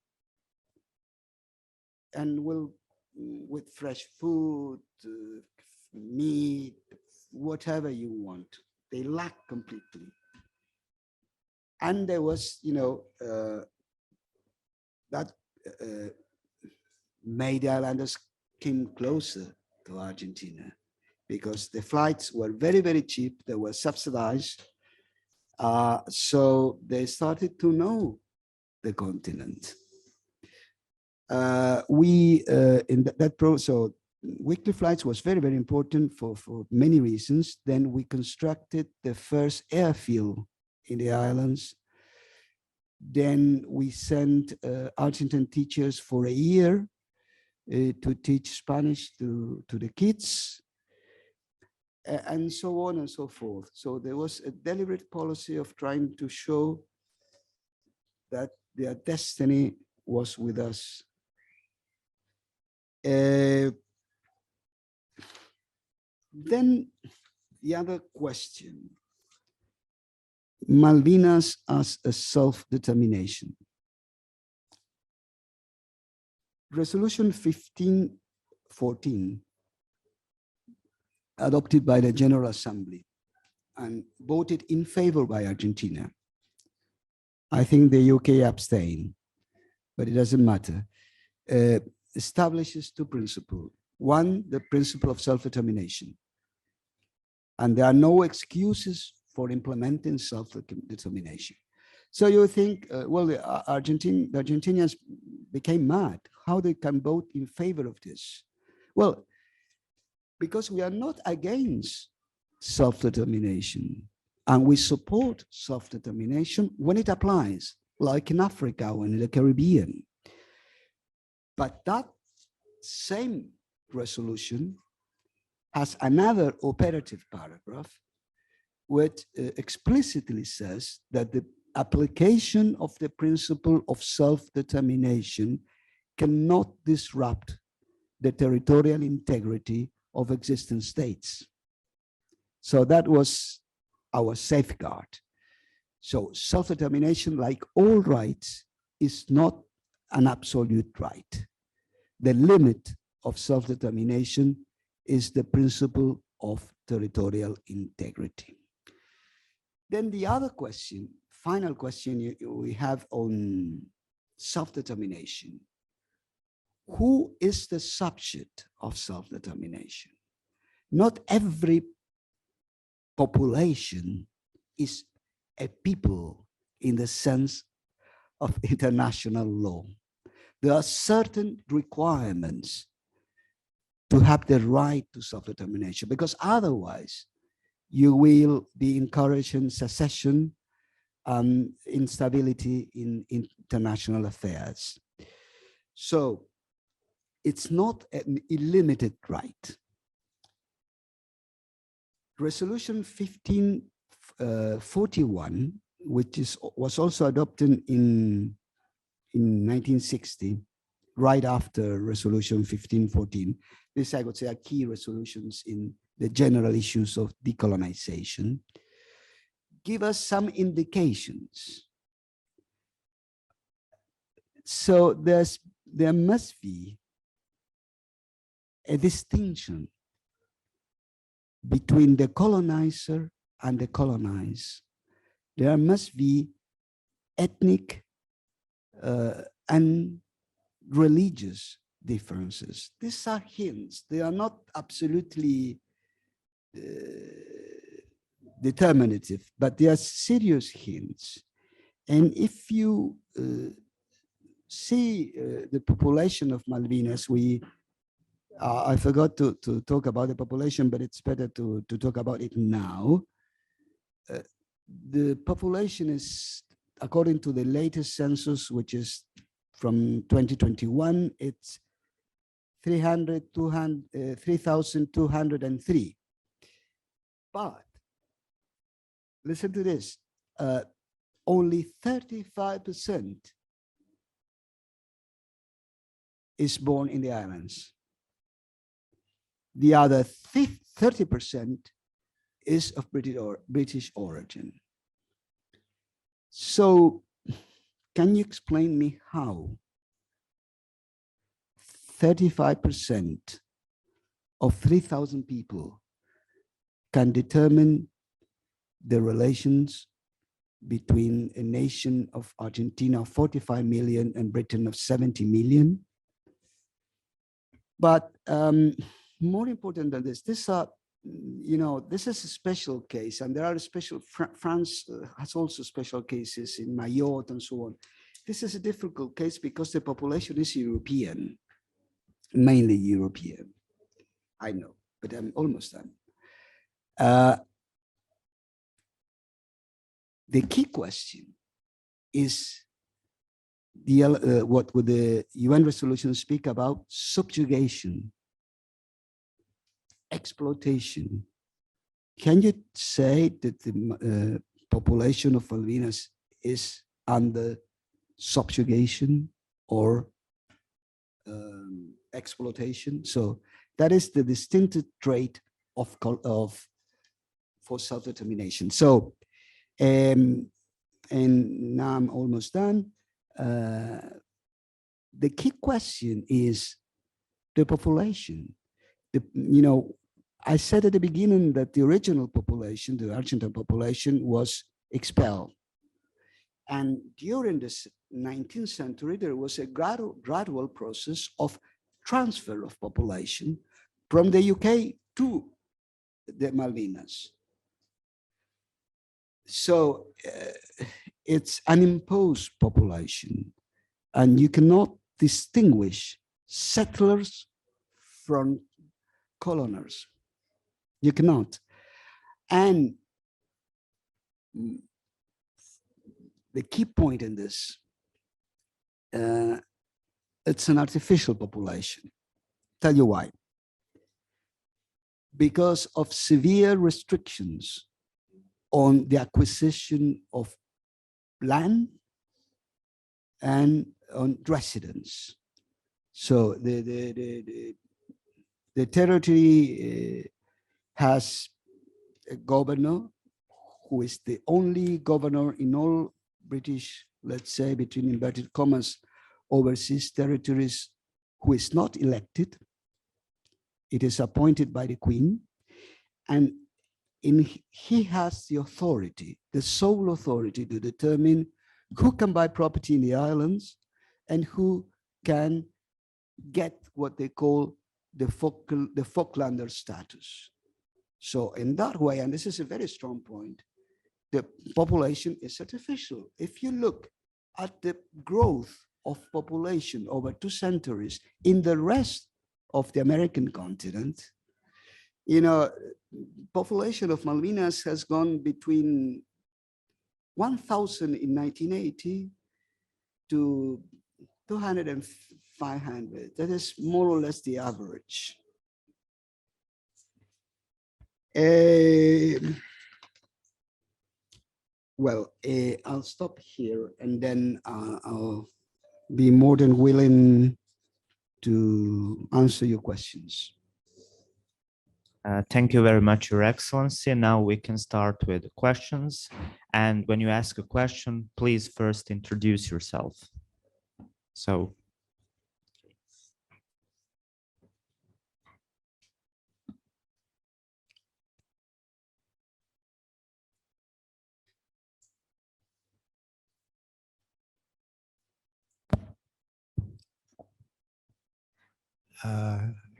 C: and with fresh food, meat, whatever you want. They lack completely. And there was, that made the islanders came closer to Argentina because the flights were very, very cheap. They were subsidized. So they started to know the continent. So weekly flights was very, very important for many reasons. Then we constructed the first airfield in the islands. Then we sent Argentine teachers for a year to teach Spanish to the kids, and so on and so forth. So there was a deliberate policy of trying to show that their destiny was with us. Then the other question, Malvinas as a self-determination. Resolution 1514, adopted by the General Assembly and voted in favor by Argentina. I think the UK abstained, but it doesn't matter. Establishes 2 principles. One, the principle of self-determination. And there are no excuses for implementing self-determination. So you think, well, the Argentinians became mad, how they can vote in favor of this? Well, because we are not against self-determination, and we support self-determination when it applies, like in Africa or in the Caribbean. But that same resolution has another operative paragraph which explicitly says that the application of the principle of self-determination cannot disrupt the territorial integrity of existing states. So that was our safeguard. So self-determination, like all rights, is not an absolute right. The limit of self-determination is the principle of territorial integrity. Then the other question, final question we have on self-determination. Who is the subject of self-determination? Not every population is a people in the sense of international law. There are certain requirements to have the right to self-determination, because otherwise you will be encouraging secession and instability in international affairs. So it's not an illimited right. Resolution 1541, which was also adopted in 1960, right after Resolution 1514. These, I would say, are key resolutions in the general issues of decolonization. Give us some indications. So there must be a distinction between the colonizer and the colonized. There must be ethnic and religious differences. These are hints. They are not absolutely determinative, but they are serious hints. And if you see the population of Malvinas, I forgot to talk about the population, but it's better to talk about it now. The population is, according to the latest census, which is from 2021, it's 3,203. But listen to this, only 35% is born in the islands. The other 30% is of British origin. So can you explain me how 35% of 3,000 people can determine the relations between a nation of Argentina of 45 million and Britain of 70 million? But more important than this, this is a special case, and there are special, France has also special cases in Mayotte and so on. This is a difficult case because the population is European, mainly European. I know, but I'm almost done. The key question is what would the UN resolution speak about? Subjugation, exploitation. Can you say that the population of Malvinas is under subjugation or exploitation? So that is the distinctive trait for self-determination. So, and now I'm almost done. The key question is the population. I said at the beginning that the original population, the Argentine population, was expelled. And during the 19th century, there was a gradual process of transfer of population from the UK to the Malvinas. So it's an imposed population, and you cannot distinguish settlers from coloners. You cannot. And the key point in this, it's an artificial population. Tell you why. Because of severe restrictions on the acquisition of land and on residence. So the territory has a governor who is the only governor in all British, let's say, between inverted commas, overseas territories, who is not elected. It is appointed by the Queen, and he has the authority, the sole authority, to determine who can buy property in the islands and who can get what they call the Falklander status. So in that way, and this is a very strong point, the population is artificial. If you look at the growth of population over 2 centuries in the rest of the American continent, you know, population of Malvinas has gone between 1,000 in 1980 to 200 and 500. That is more or less the average. Well, I'll stop here, and then I'll be more than willing to answer your questions.
A: Thank you very much, Your Excellency. Now we can start with the questions. And when you ask a question, please first introduce yourself. So.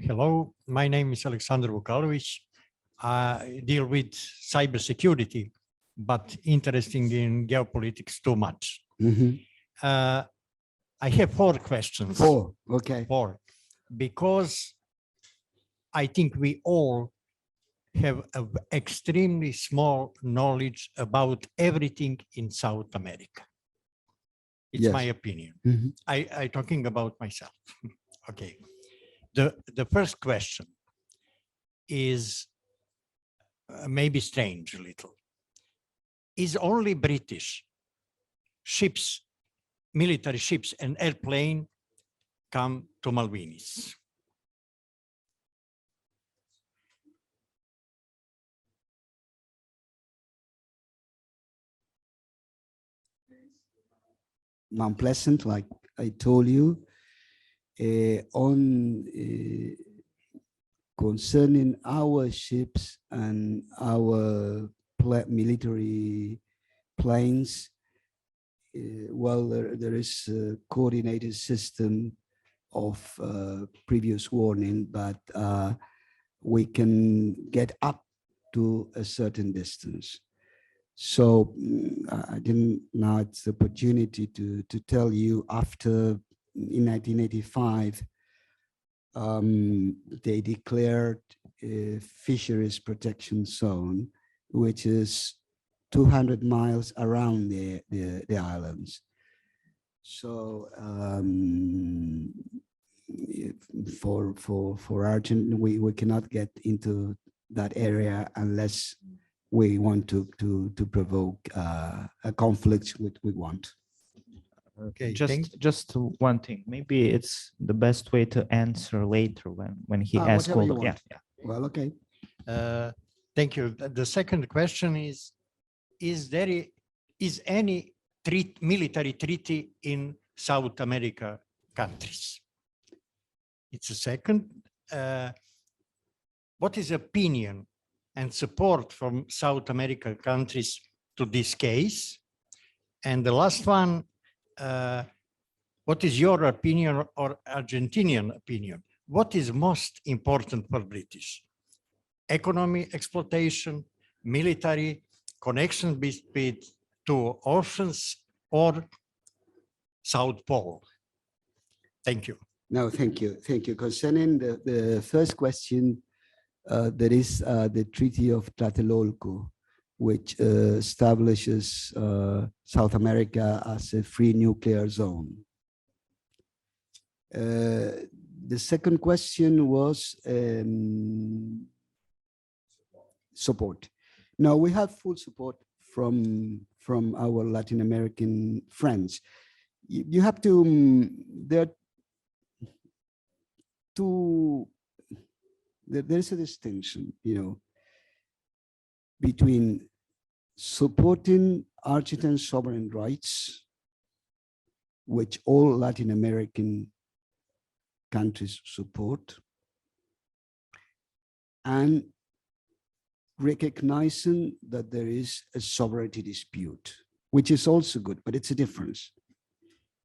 D: Hello, my name is Alexander Vukalovic. I deal with cybersecurity, but interested in geopolitics too much. I have 4 questions.
C: 4, okay.
D: 4, because I think we all have an extremely small knowledge about everything in South America. It's
C: Yes.
D: my opinion. I talking about myself. Okay. The first question is maybe strange a little. Is only British ships, military ships and airplane come to Malvinas?
C: Non-pleasant, like I told you. Concerning our ships and our military planes, well, there is a coordinated system of previous warning, but we can get up to a certain distance. So I didn't now it's the opportunity to tell you after in 1985, they declared a fisheries protection zone, which is 200 miles around the islands. So for Argentina, we cannot get into that area unless we want to provoke a conflict which we want.
D: Okay,
A: Just one thing. Maybe it's the best way to answer later when he asks all
C: whatever
A: the,
C: you
A: yeah,
C: want. Well, okay.
D: Thank you. The second question is any military treaty in South America countries? It's a second. What is opinion and support from South American countries to this case? And the last one, what is your opinion or Argentinian opinion? What is most important for British? Economy exploitation, military connection between 2 oceans, or South Pole? Thank you.
C: No, thank you. Thank you. Concerning the first question, there is the Treaty of Tlatelolco, which establishes South America as a free nuclear zone. The second question was support. Now, we have full support from our Latin American friends. You have to, there is a distinction, between supporting Argentine sovereign rights, which all Latin American countries support, and recognizing that there is a sovereignty dispute, which is also good, but it's a difference.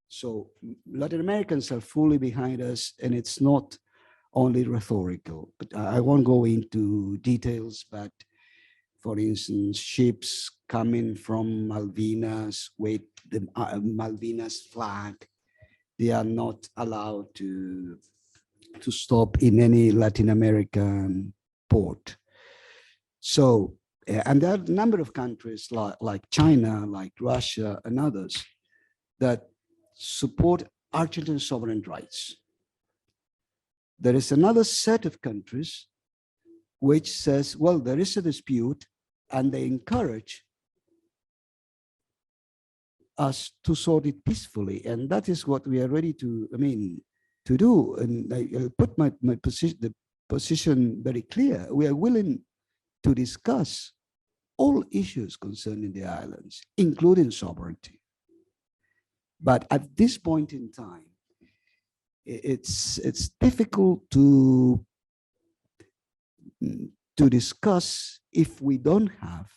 C: So Latin Americans are fully behind us, and it's not only rhetorical. But I won't go into details, but for instance, ships coming from Malvinas with the Malvinas flag, they are not allowed to stop in any Latin American port. So, and there are a number of countries like China, like Russia, and others that support Argentine sovereign rights. There is another set of countries which says, well, there is a dispute, and they encourage us to sort it peacefully. And that is what we are ready to, to do. And I put my position very clear. We are willing to discuss all issues concerning the islands, including sovereignty. But at this point in time, it's difficult to discuss if we don't have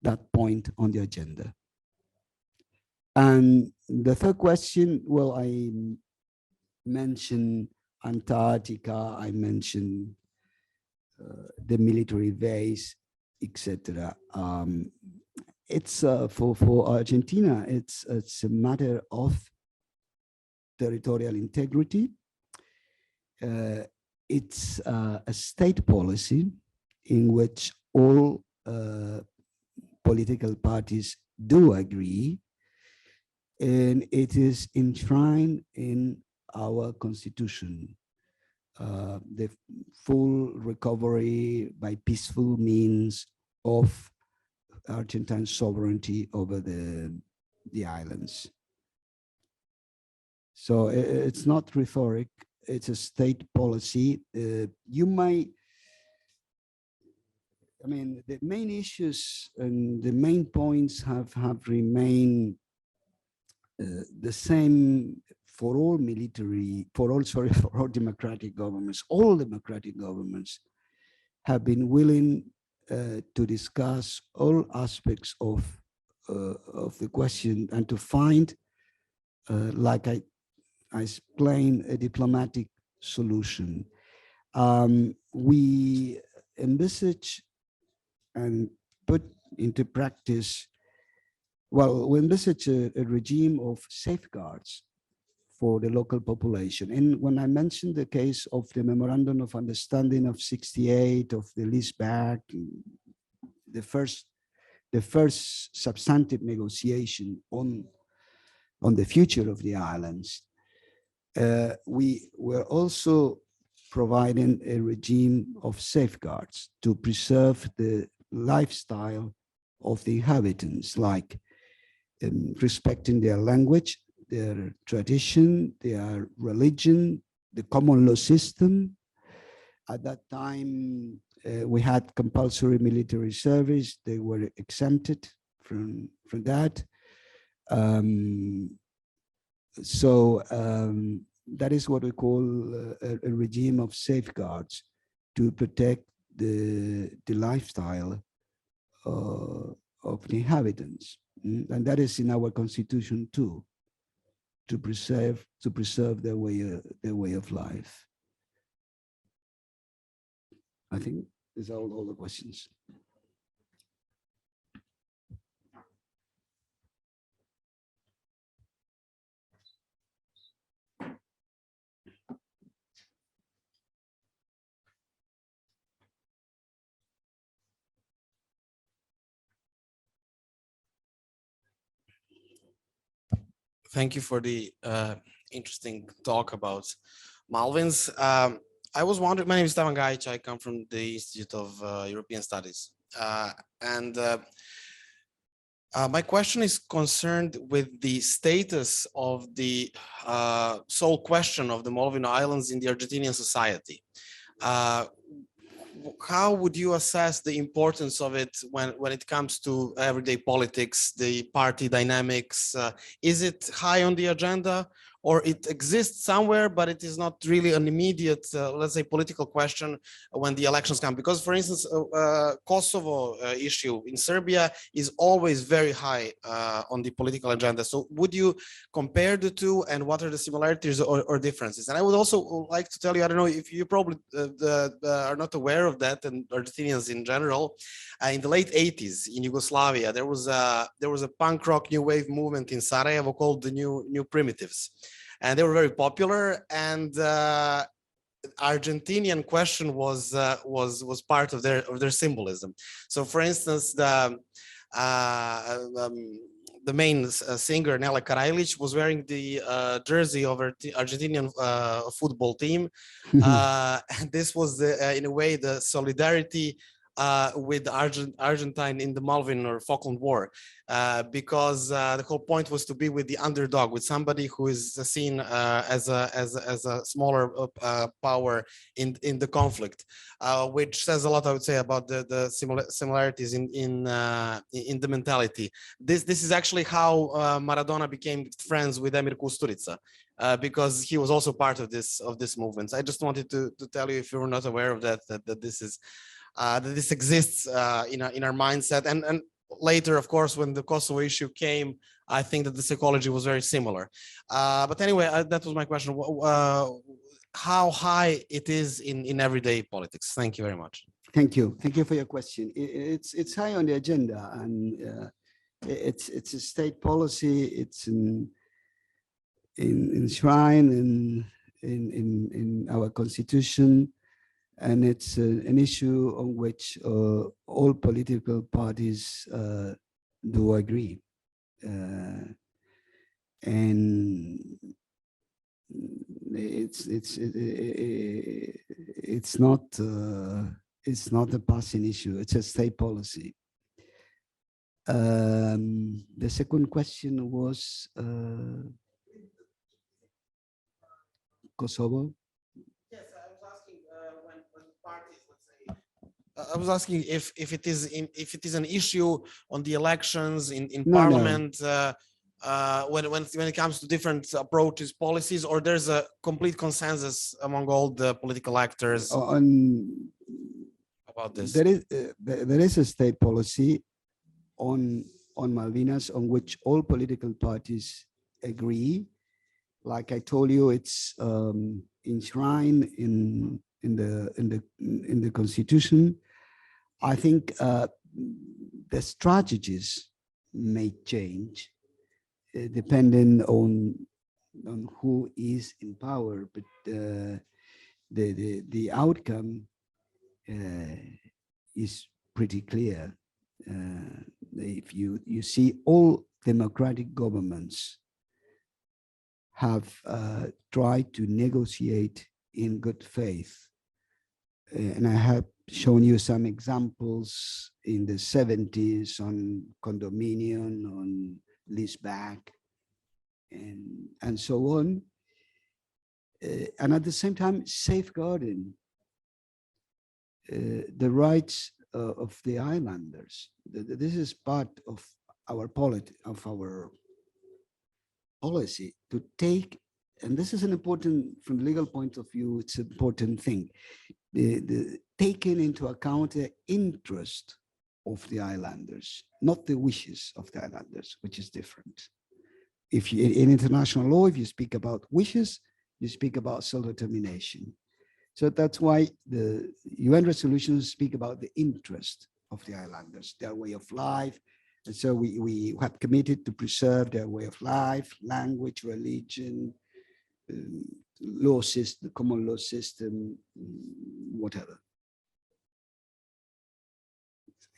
C: that point on the agenda. And the third question, well, I mentioned Antarctica, I mentioned the military base, etc. It's for Argentina, it's a matter of territorial integrity. It's a state policy in which all political parties do agree, and it is enshrined in our constitution. The full recovery by peaceful means of Argentine sovereignty over the islands. So it's not rhetoric, it's a state policy. You might, the main issues and the main points have remained the same for all for all democratic governments. All democratic governments have been willing to discuss all aspects of the question and to find, like I explained, a diplomatic solution. We envisage and put into practice, well, we envisage a regime of safeguards for the local population. And when I mentioned the case of the Memorandum of Understanding of '68, of the lease back, the first substantive negotiation on the future of the islands, we were also providing a regime of safeguards to preserve the lifestyle of the inhabitants, like respecting their language, their tradition, their religion, the common law system. At that time, we had compulsory military service. They were exempted from that. That is what we call a regime of safeguards to protect the lifestyle of the inhabitants. And that is in our constitution too, to preserve their way of life. I think these are all the questions.
E: Thank you for the interesting talk about Malvins. I was wondering, my name is Stevan Gajic, I come from the Institute of European Studies. And my question is concerned with the status of the sole question of the Malvina Islands in the Argentinian society. How would you assess the importance of it when it comes to everyday politics, the party dynamics? Is it high on the agenda, or it exists somewhere, but it is not really an immediate, let's say, political question when the elections come? Because, for instance, Kosovo issue in Serbia is always very high on the political agenda. So would you compare the two, and what are the similarities or differences? And I would also like to tell you, I don't know if you probably are not aware of that, and Argentinians in general, in the late 80s in Yugoslavia, there was a punk rock new wave movement in Sarajevo called the New Primitives. And they were very popular, and Argentinian question was part of their symbolism. So, for instance, the main singer Nela Karajlic was wearing the jersey of Argentinian football team, and this was in a way the solidarity with Argentine in the Malvin or Falkland War, because the whole point was to be with the underdog, with somebody who is seen as a smaller power in the conflict, which says a lot, I would say, about the similarities in the mentality. This is actually how Maradona became friends with Emir Kusturica. Because he was also part of this movement. I just wanted to tell you, if you were not aware of that this is that this exists in our mindset. And later, of course, when the Kosovo issue came, I think that the psychology was very similar. But anyway, that was my question. How high it is in everyday politics? Thank you very much.
C: Thank you. Thank you for your question. It's high on the agenda, and it's a state policy. It's enshrined in our constitution. And it's an issue on which all political parties do agree. And it's not a passing issue. It's a state policy. The second question was Kosovo.
E: Yes, I was asking when parties, let's say, I was asking if it is an issue on the elections in parliament. No. When it comes to different approaches, policies, or there's a complete consensus among all the political actors about this.
C: There is a state policy on Malvinas on which all political parties agree. Like I told you, it's enshrined in the constitution. I think the strategies may change depending on who is in power, but the outcome is pretty clear. If you see, all democratic governments have tried to negotiate in good faith. And I have shown you some examples in the 70s on condominium, on leaseback, and so on. And at the same time, safeguarding the rights of the islanders. This is part of our policy to take, and this is an important, from the legal point of view, it's an important thing, the taking into account the interest of the islanders, not the wishes of the islanders, which is different. If you, in international law, if you speak about wishes, you speak about self-determination. So that's why the UN resolutions speak about the interest of the islanders, their way of life. And so we have committed to preserve their way of life, language, religion, law system, common law system, whatever.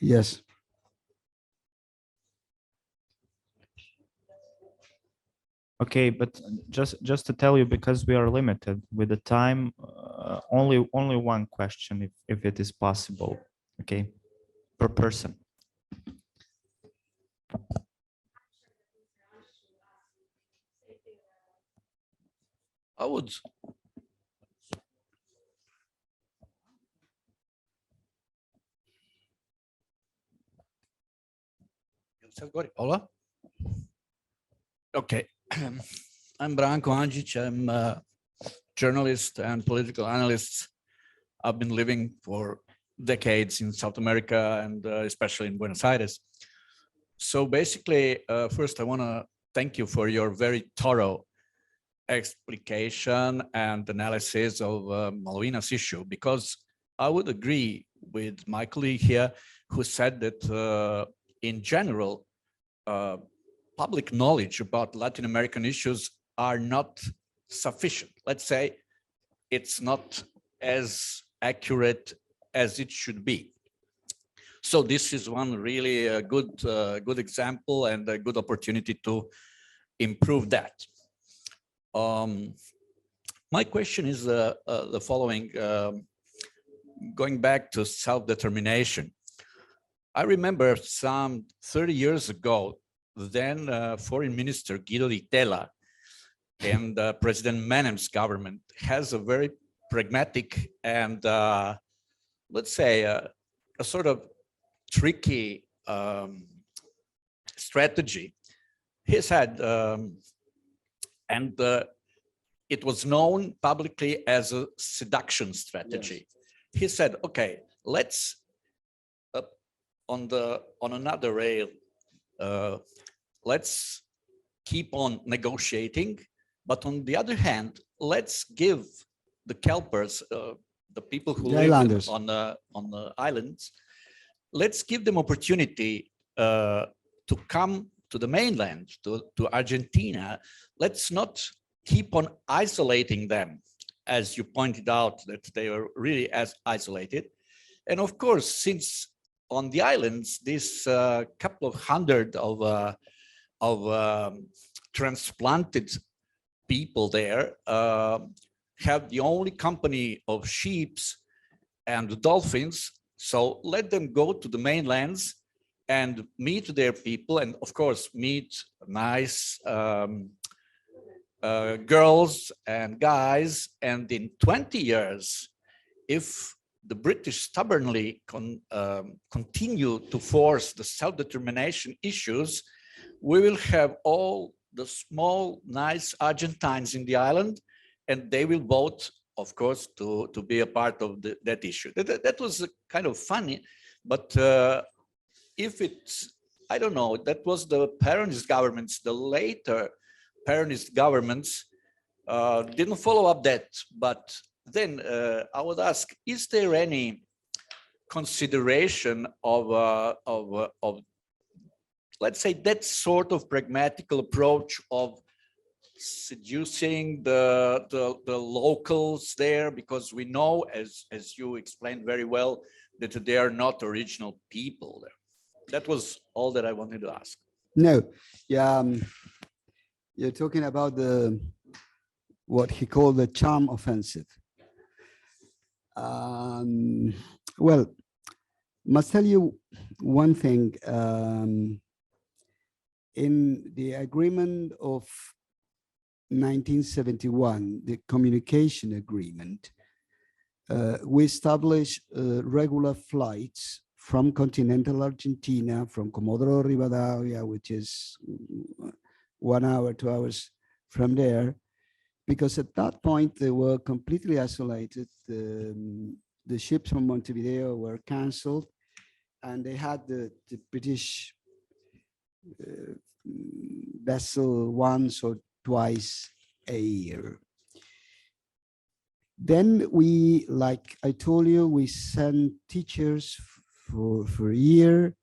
C: Yes.
A: Okay, but just to tell you, because we are limited with the time, only one question, if it is possible, okay, per person.
F: I would. Hola. Okay. I'm Branko Andžić. I'm a journalist and political analyst. I've been living for decades in South America and especially in Buenos Aires. So basically, first I want to thank you for your very thorough explication and analysis of Malvinas issue, because I would agree with my colleague here who said that in general, public knowledge about Latin American issues are not sufficient. Let's say it's not as accurate as it should be. So this is one really good example and a good opportunity to improve that. My question is the following, going back to self-determination. I remember some 30 years ago, then Foreign Minister Guido Di Tella and President Menem's government has a very pragmatic and let's say a sort of tricky strategy. He said, and it was known publicly as a seduction strategy. Yes. He said, okay, let's on another rail, let's keep on negotiating, but on the other hand, let's give the kelpers, the people who live on the islands, let's give them opportunity to come to the mainland, to Argentina. Let's not keep on isolating them, as you pointed out that they are really as isolated. And of course, since on the islands, this couple of hundred of transplanted people there have the only company of sheep and dolphins. So let them go to the mainlands and meet their people, and of course meet nice girls and guys. And in 20 years, if the British stubbornly continue to force the self-determination issues, we will have all the small, nice Argentines in the island, and they will vote, of course, to be a part of that issue. That was kind of funny, but if it's, I don't know, that was the Peronist governments, the later Peronist governments didn't follow up that. But then I would ask, is there any consideration of let's say, that sort of pragmatical approach of seducing the locals there? Because we know, as you explained very well, that they are not original people there. That was all that I wanted to ask.
C: No, yeah, you're talking about what he called the charm offensive. Well, must tell you one thing. In the agreement of 1971, the communication agreement, we established regular flights from continental Argentina, from Comodoro Rivadavia, which is 1 hour, 2 hours from there, because at that point they were completely isolated. The ships from Montevideo were canceled, and they had the British vessel once or twice a year. Then we, like I told you, we sent teachers for a year.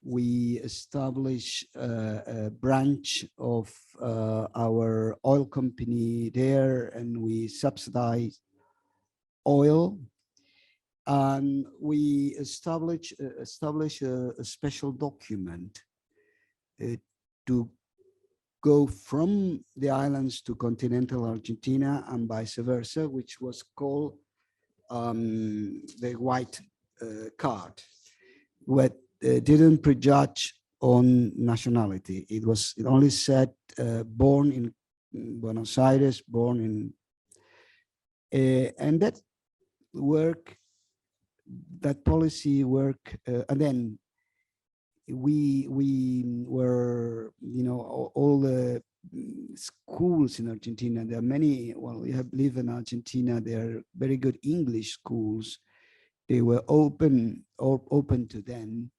C: We established a branch of our oil company there, and we subsidized oil. And we established a special document to go from the islands to continental Argentina and vice versa, which was called the white card, what didn't prejudge on nationality. It only said born in Buenos Aires, born in, and that policy work, and then we were, all the schools in Argentina, there are many, well, we have lived in Argentina, there are very good English schools. They were open to them.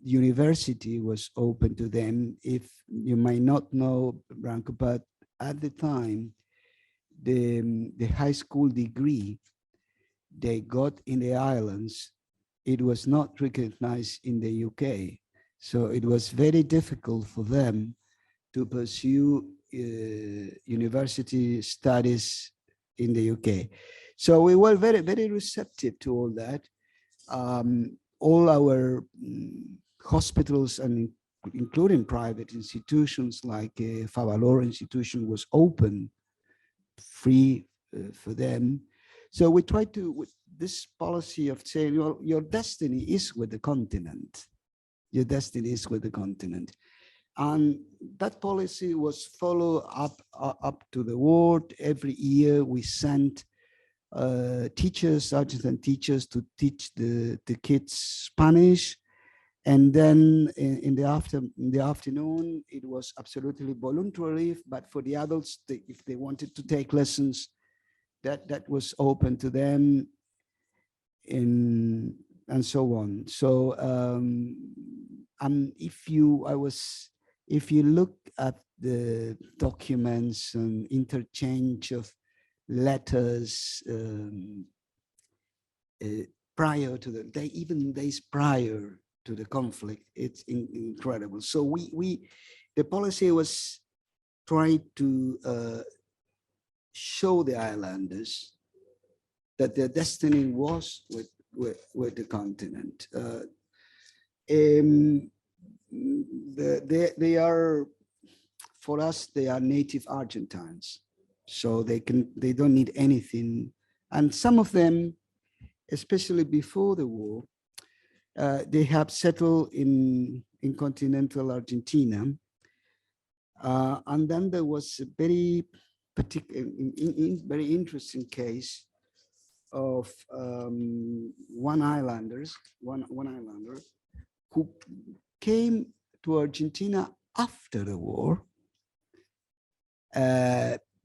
C: University was open to them. If you might not know, Branko, but at the time, the high school degree they got in the islands, it was not recognized in the UK. So it was very difficult for them to pursue university studies in the UK. So we were very, very receptive to all that. All our hospitals, and including private institutions like Favaloro Institution, was open, free for them. So we try to, with this policy of saying, well, your destiny is with the continent. Your destiny is with the continent. And that policy was followed up to the world. Every year we sent teachers, Argentine teachers, to teach the kids Spanish. And then in the afternoon, it was absolutely voluntary, but for the adults, if they wanted to take lessons, that was open to them, and so on. So if you look at the documents and interchange of letters prior to even days prior to the conflict, it's incredible. So the policy was trying to show the islanders that their destiny was with the continent. They are, for us, they are native Argentines, so they don't need anything. And some of them, especially before the war, they have settled in continental Argentina. And then there was a very very interesting case of one islander who came to Argentina after the war.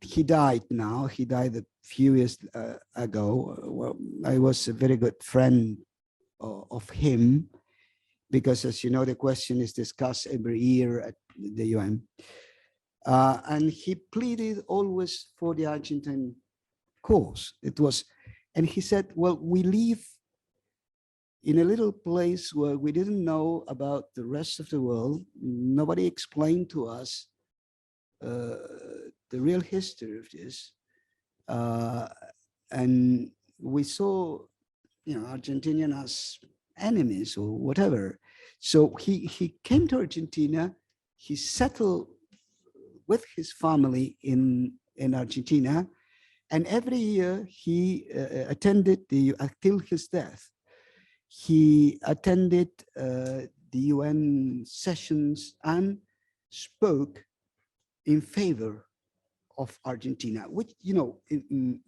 C: He died now. He died a few years ago. Well, I was a very good friend of him, because, as you know, the question is discussed every year at the UN. And he pleaded always for the Argentine cause. And he said, well, we live in a little place where we didn't know about the rest of the world. Nobody explained to us the real history of this. And we saw, Argentinians as enemies or whatever. So he came to Argentina, he settled with his family in Argentina, and every year he attended until his death, he attended the UN sessions and spoke in favor of Argentina, which,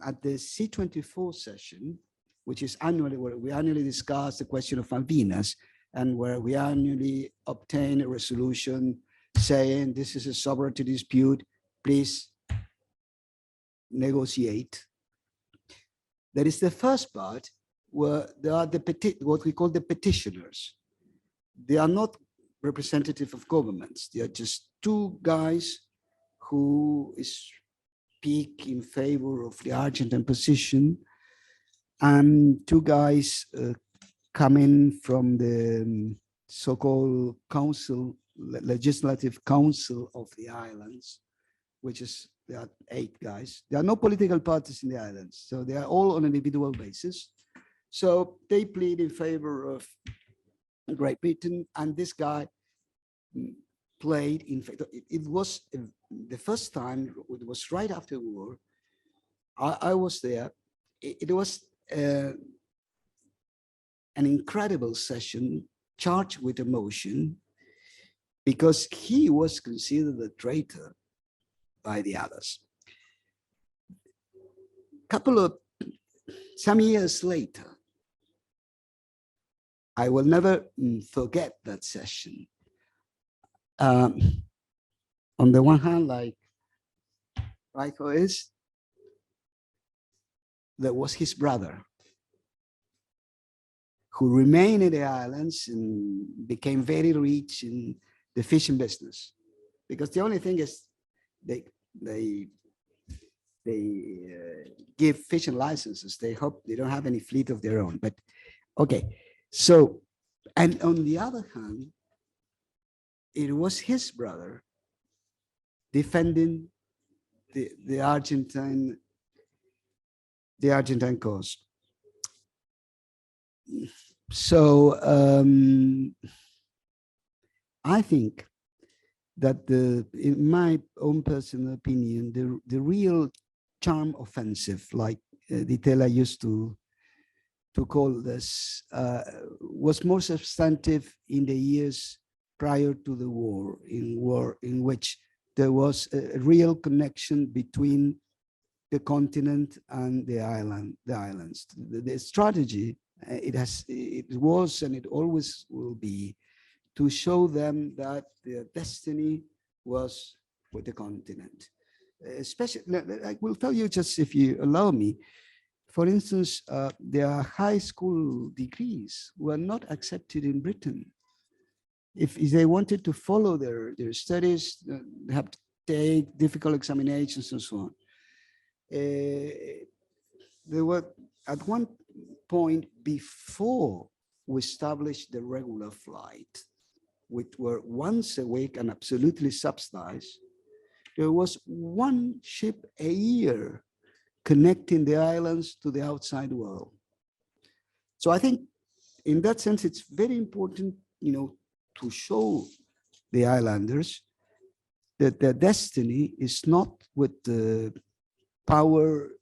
C: at the C24 session, which is annually, where we annually discuss the question of Malvinas, and where we annually obtain a resolution saying this is a sovereignty dispute, please negotiate. That is the first part, where there are what we call the petitioners. They are not representative of governments. They are just two guys who speak in favor of the Argentine position, and two guys coming from the so-called legislative council of the islands, which is, there are 8 guys. There are no political parties in the islands, so they are all on an individual basis. So they plead in favor of Great Britain, and this guy played, in fact, it was the first time, it was right after the war. I was there. It was an incredible session charged with emotion because he was considered a traitor by the others. Some years later, I will never forget that session. On the one hand, like Raiko is, there was his brother who remained in the islands and became very rich in the fishing business. Because the only thing is they give fishing licenses. They hope they don't have any fleet of their own. But okay, so, and on the other hand, it was his brother defending the Argentine cause. So I think that in my own personal opinion, the real charm offensive, like Di Tella used to call this, was more substantive in the years prior to the war, in which there was a real connection between the continent and the islands. The strategy, it was and it always will be to show them that their destiny was with the continent. Especially, I will tell you just if you allow me, for instance, their high school degrees were not accepted in Britain. If they wanted to follow their studies, they have to take difficult examinations and so on. There were at one point before we established the regular flight, which were once a week and absolutely subsidized, there was one ship a year connecting the islands to the outside world. So I think in that sense, it's very important, to show the islanders that their destiny is not with the power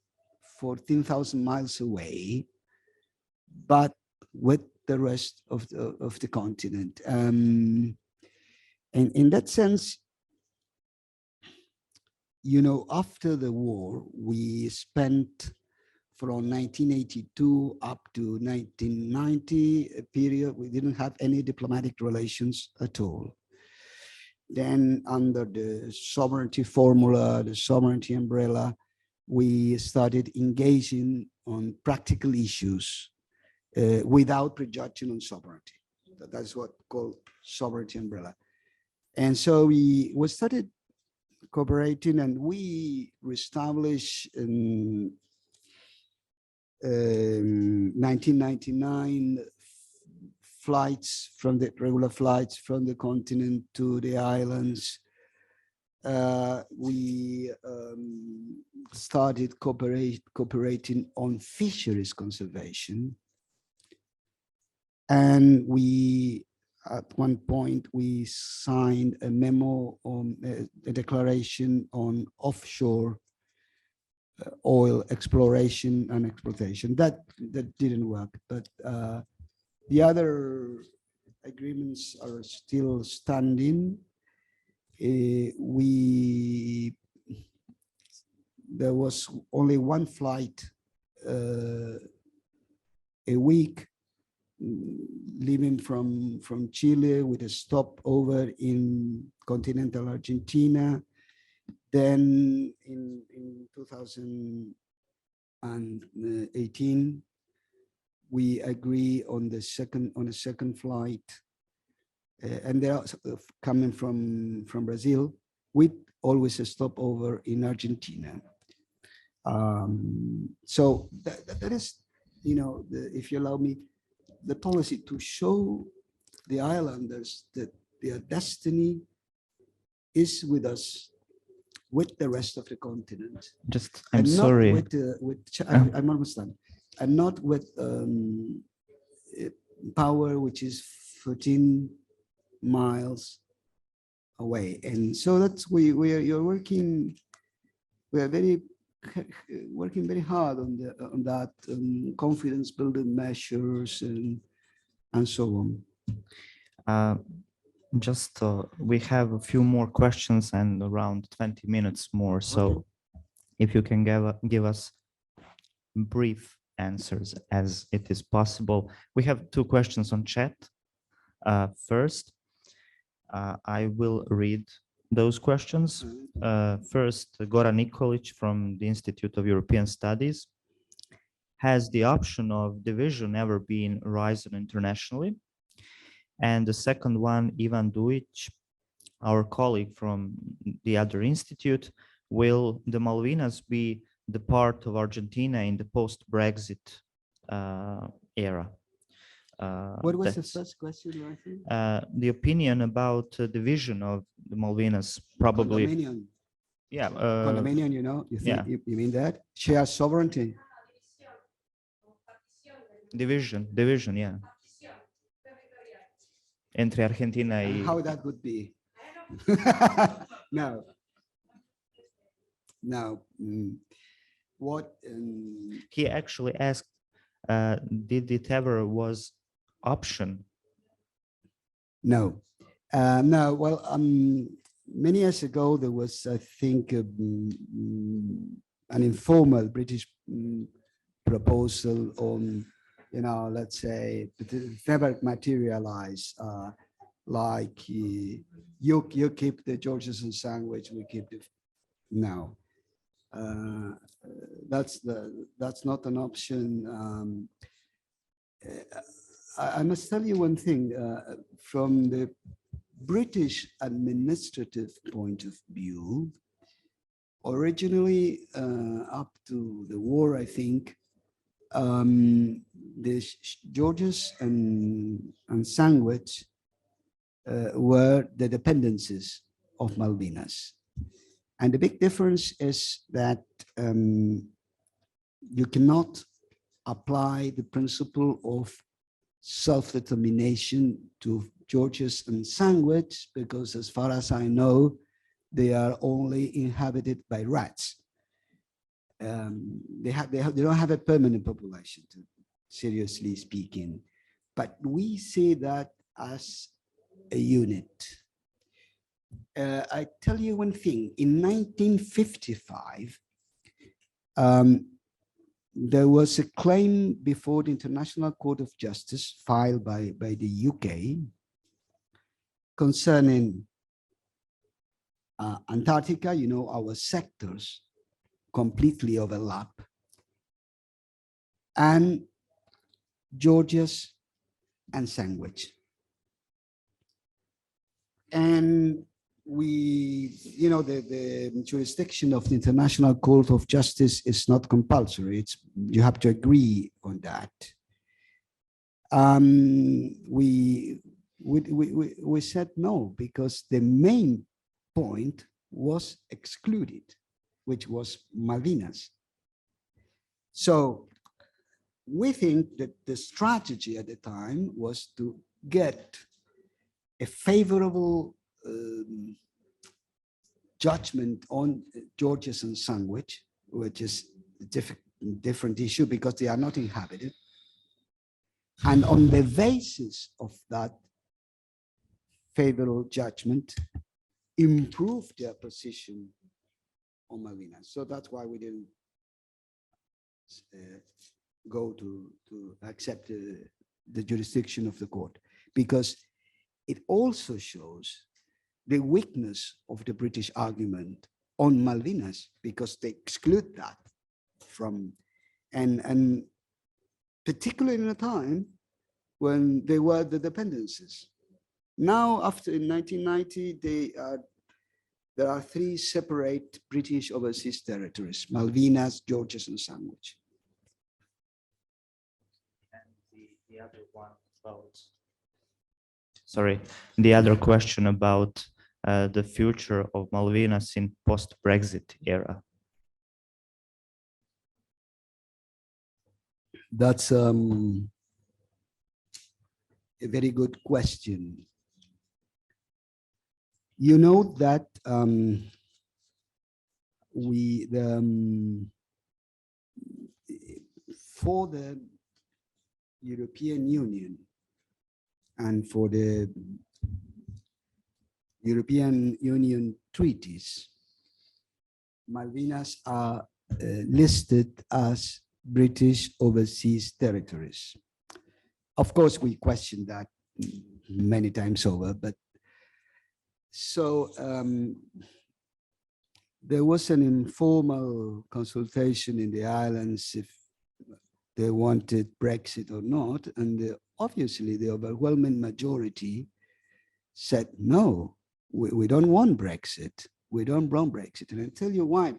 C: 14,000 miles away, but with the rest of the continent. And in that sense, after the war, we spent from 1982 up to 1990, a period we didn't have any diplomatic relations at all. Then under the sovereignty formula, the sovereignty umbrella, we started engaging on practical issues without prejudging on sovereignty. That's what called sovereignty umbrella. And so we started cooperating, and we reestablished in 1999 flights from the regular flights from the continent to the islands. We started cooperating on fisheries conservation. And we, at one point, we signed a memo on a declaration on offshore oil exploration and exploitation. That didn't work, but the other agreements are still standing. There was only one flight a week leaving from Chile with a stopover in continental Argentina. Then in 2018, we agree on a second flight, and they are coming from Brazil with always a stopover in Argentina. So that is, if you allow me, the policy to show the islanders that their destiny is with us, with the rest of the continent.
A: I'm sorry.
C: I'm almost done. And not with power, which is 14 miles away. And so that's you're working. We are working very hard on that confidence building measures and so on.
A: We have a few more questions and around 20 minutes more. So if you can give us brief answers as it is possible. We have two questions on chat. First, I will read those questions. First, Goran Nikolic from the Institute of European Studies. Has the option of division ever been risen internationally? And the second one, Ivan Duic, our colleague from the other institute, will the Malvinas be the part of Argentina in the post-Brexit era?
C: What was the first question, Martin?
A: The opinion about division of the Malvinas, probably.
C: Condominium.
A: Yeah.
C: Condominium, you think,
A: yeah.
C: you mean that? Share sovereignty.
A: Division, yeah. Entre Argentina y...
C: How that would be? No. What?
A: He actually asked, did it ever was option?
C: No. No, well, many years ago, there was, I think, an informal British proposal on, let's say, it never materialized, like you keep the Georgeson sandwich, we keep the, no. That's not an option. I must tell you one thing, from the British administrative point of view, originally up to the war, I think, the Georges and Sandwich were the dependencies of Malvinas. And the big difference is that you cannot apply the principle of self-determination to Georges and Sandwich, because as far as I know, they are only inhabited by rats. They don't have a permanent population, seriously speaking, but we see that as a unit. I tell you one thing, in 1955, there was a claim before the International Court of Justice filed by the UK concerning Antarctica. Our sectors completely overlap, and Georges and Sandwich. And the jurisdiction of the International Court of Justice is not compulsory. You have to agree on that. We said no, because the main point was excluded, which was Malvinas. So we think that the strategy at the time was to get a favorable judgment on Georges and Sandwich, which is a different issue because they are not inhabited. And on the basis of that favorable judgment, improve their position on Malvinas. So that's why we didn't go to accept the jurisdiction of the court, because it also shows the weakness of the British argument on Malvinas, because they exclude that from, and particularly in a time when they were the dependencies. Now, after in 1990, there are three separate British overseas territories: Malvinas, Georges, and Sandwich.
A: And the other one about, sorry, the other question about the future of Malvinas in post-Brexit era.
C: That's a very good question. You know that for the European Union and for the European Union treaties, Malvinas are listed as British overseas territories. Of course, we question that many times over, but so there was an informal consultation in the islands if they wanted Brexit or not, and obviously the overwhelming majority said no, we don't want Brexit. We don't want Brexit, and I'll tell you why.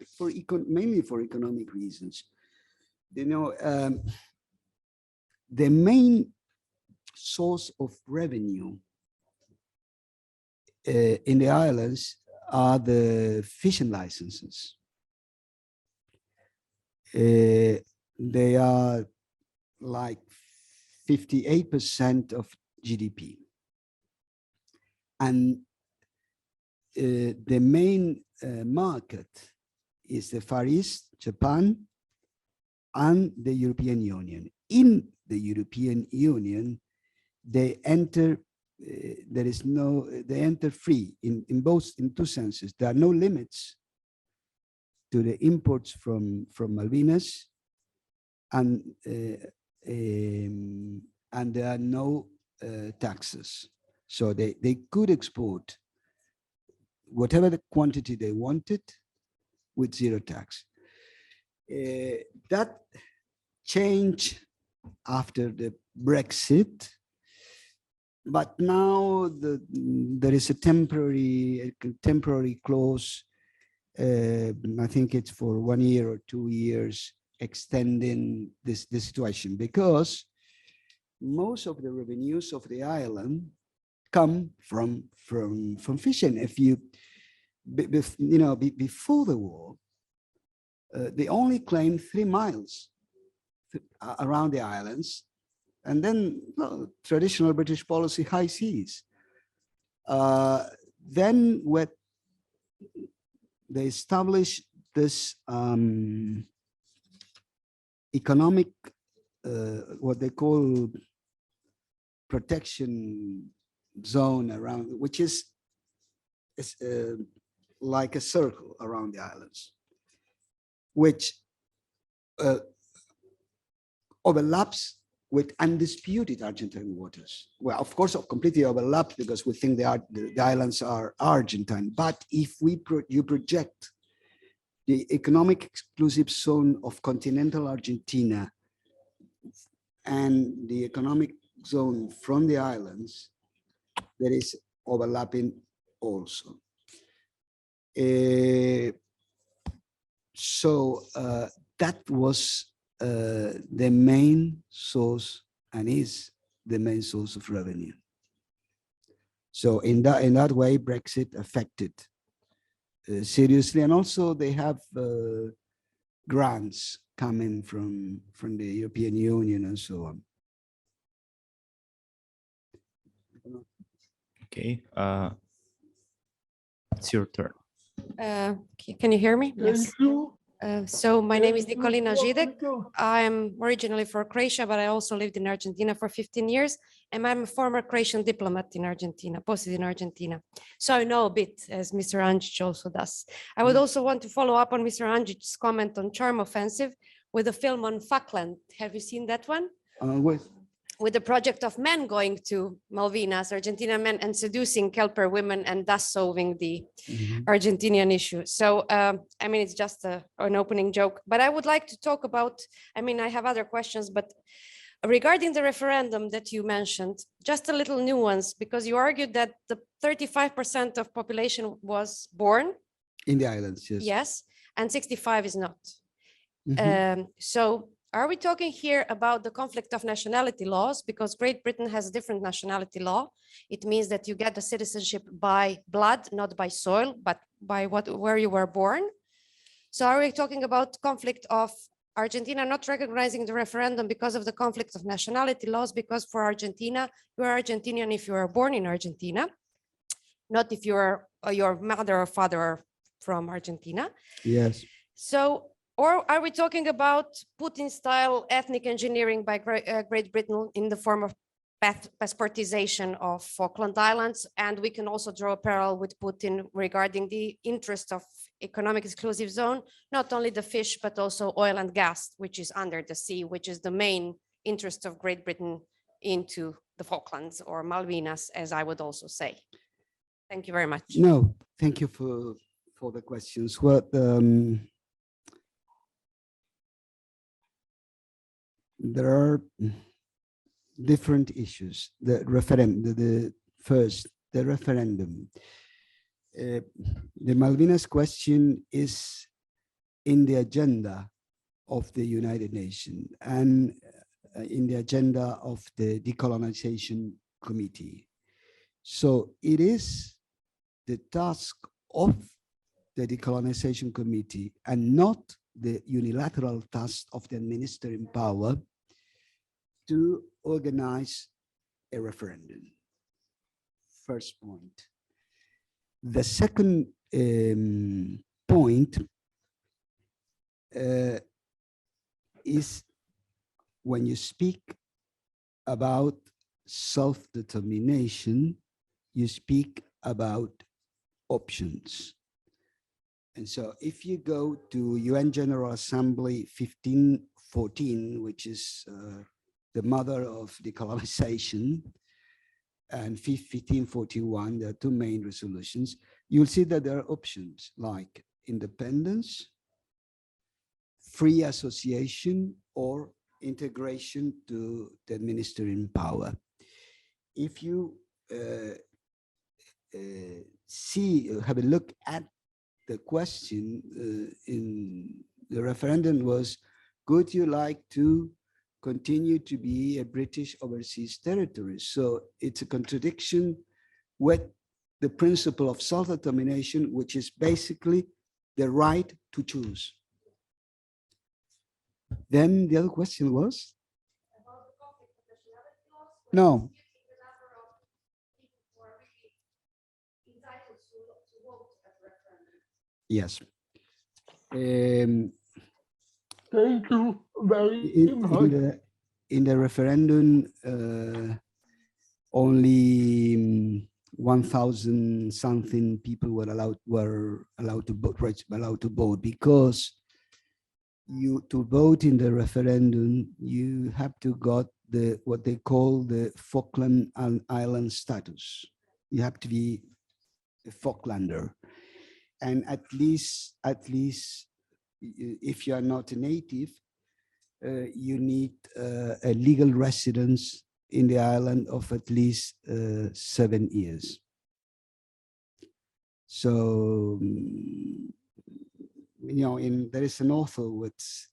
C: Mainly for economic reasons. You know, the main source of revenue in the islands are the fishing licenses. They are like 58% of GDP. And the main market is the Far East, Japan, and the European Union. In the European Union, they enter they enter free in two senses. There are no limits to the imports from Malvinas, and there are no taxes. So they could export whatever the quantity they wanted with zero tax. That changed after the Brexit, but now there is a temporary clause. I think it's for 1 year or 2 years, extending this situation, because most of the revenues of the island come from fishing. If you know, before the war, they only claimed 3 miles around the islands, and then traditional British policy, high seas. Then what they established this economic, what they call protection zone around, which is like a circle around the islands, which overlaps with undisputed Argentine waters. Well, of course, completely overlapped because we think the islands are Argentine. But if you project the economic exclusive zone of continental Argentina and the economic zone from the islands, there is overlapping also. So that was the main source, and is the main source of revenue. So in that way, Brexit affected seriously, and also they have grants coming from the European Union and so on.
A: Okay, it's your turn.
G: Can you hear me? Yes. So my name is Nikolina Židek. I'm originally from Croatia, but I also lived in Argentina for 15 years. And I'm a former Croatian diplomat in Argentina, posted in Argentina. So I know a bit, as Mr. Angic also does. I would also want to follow up on Mr. Angic's comment on Charm Offensive with a film on Falkland. Have you seen that one? With the project of men going to Malvinas, Argentina men, and seducing Kelper women, and thus solving the Argentinian issue. So, I mean, it's just an opening joke, but I would like to talk about, I mean, I have other questions, but regarding the referendum that you mentioned, just a little nuance, because you argued that the 35% of population was born
C: in the islands, yes.
G: Yes, and 65 is not. So are we talking here about the conflict of nationality laws? Because Great Britain has a different nationality law. It means that you get the citizenship by blood, not by soil, but by where you were born. So are we talking about conflict of Argentina not recognizing the referendum because of the conflict of nationality laws? Because for Argentina, you are Argentinian if you are born in Argentina. not if your mother or father are from Argentina.
C: Yes.
G: So, or are we talking about Putin-style ethnic engineering by Great Britain in the form of passportization of Falkland Islands? And we can also draw a parallel with Putin regarding the interest of economic exclusive zone, not only the fish, but also oil and gas, which is under the sea, which is the main interest of Great Britain into the Falklands or Malvinas, as I would also say. Thank you very much.
C: No, thank you for the questions. Well, there are different issues. The referendum, the referendum. The Malvinas question is in the agenda of the United Nations and in the agenda of the Decolonization Committee. So it is the task of the Decolonization Committee and not the unilateral task of the administering power to organize a referendum. First point. The second point is when you speak about self-determination, you speak about options. And so if you go to UN General Assembly 1514, which is the mother of decolonization, and 1541, there are two main resolutions, you'll see that there are options like independence, free association, or integration to the administering power. If you have a look at the question in the referendum was, would you like to continue to be a British overseas territory? So it's a contradiction with the principle of self-determination, which is basically the right to choose. Then the other question was? No. Yes.
H: Thank you very much.
C: In the referendum, only 1,000 something people were allowed to vote because to vote in the referendum you have to got what they call the Falkland Island status. You have to be a Falklander, and at least if you are not a native, you need a legal residence in the island of at least 7 years. So, there is an author which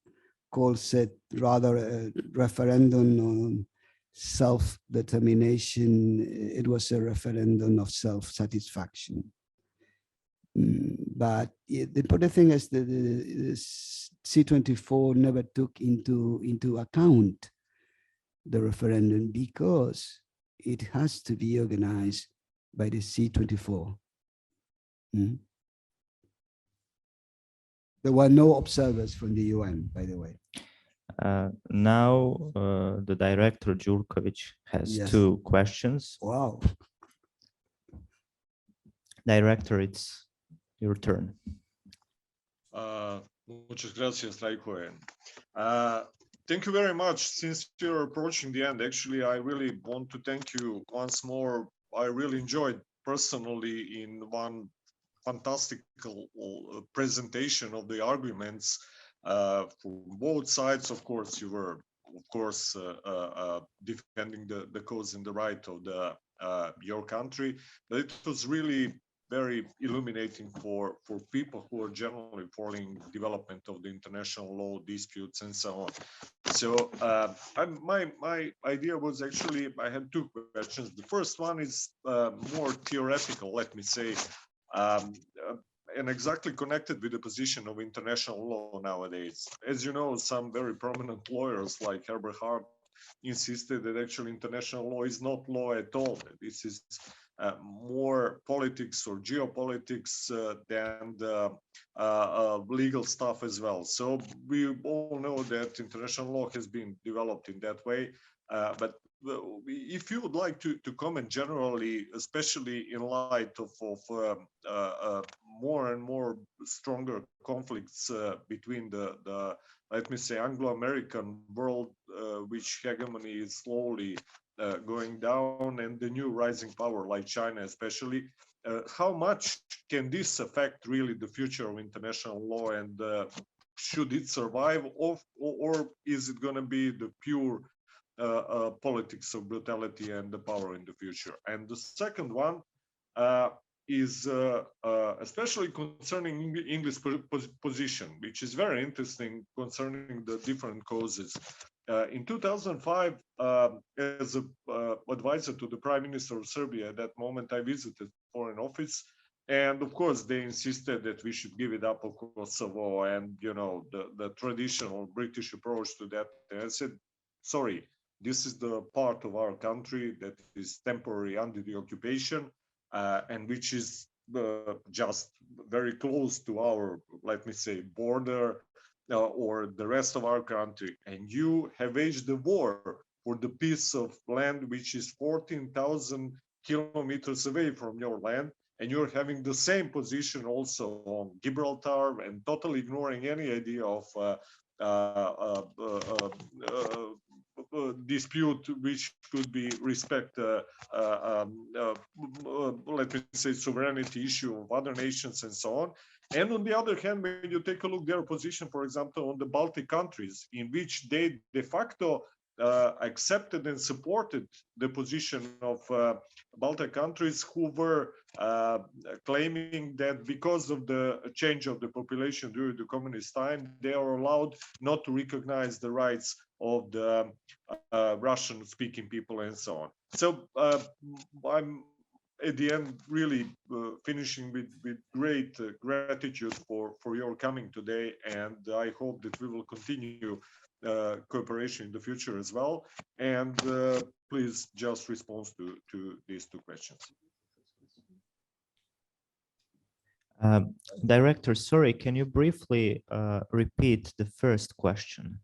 C: said rather a referendum on self-determination, it was a referendum of self-satisfaction. But the important thing is that the C24 never took into account the referendum because it has to be organized by the C24. There were no observers from the UN, by the way.
A: Now the director Jurkovic has
C: Yes.
A: 2 questions.
C: Wow.
A: Director, it's your turn.
B: Muchas gracias, Raiko. Thank you very much. Since you're approaching the end, actually, I really want to thank you once more. I really enjoyed personally in one fantastical presentation of the arguments from both sides. Of course, you were, defending the cause and the right of your country, but it was really very illuminating for people who are generally following development of the international law, disputes, and so on. So my idea was actually, I had 2 questions. The first one is more theoretical, let me say, and exactly connected with the position of international law nowadays. As you know, some very prominent lawyers like Herbert Hart insisted that actually international law is not law at all. This is more politics or geopolitics than the legal stuff as well. So we all know that international law has been developed in that way. But if you would like to comment generally, especially in light of more and more stronger conflicts between the let me say Anglo-American world, which hegemony is slowly going down, and the new rising power like China especially, how much can this affect really the future of international law, and should it survive, or is it going to be the pure politics of brutality and the power in the future? And the second one is especially concerning English position, which is very interesting concerning the different causes. In 2005, as an advisor to the Prime Minister of Serbia, at that moment I visited Foreign Office, and of course they insisted that we should give it up of Kosovo, and you know the traditional British approach to that. And I said, sorry, this is the part of our country that is temporary under the occupation, and which is just very close to our, let me say, border or the rest of our country. And you have waged the war for the piece of land which is 14,000 kilometers away from your land, and you're having the same position also on Gibraltar, and totally ignoring any idea of dispute which could be respect, let me say, sovereignty issue of other nations and so on. And on the other hand, when you take a look their position, for example, on the Baltic countries, in which they de facto accepted and supported the position of Baltic countries who were claiming that because of the change of the population during the communist time, they are allowed not to recognize the rights of the Russian-speaking people and so on. So I'm at the end really finishing with great gratitude for your coming today, and I hope that we will continue cooperation in the future as well. And please just respond to these two questions.
A: Director, sorry, can you briefly repeat the first question?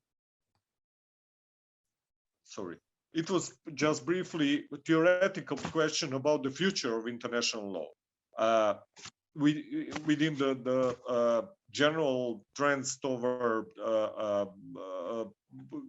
B: Sorry. It was just briefly a theoretical question about the future of international law. Within the general trends toward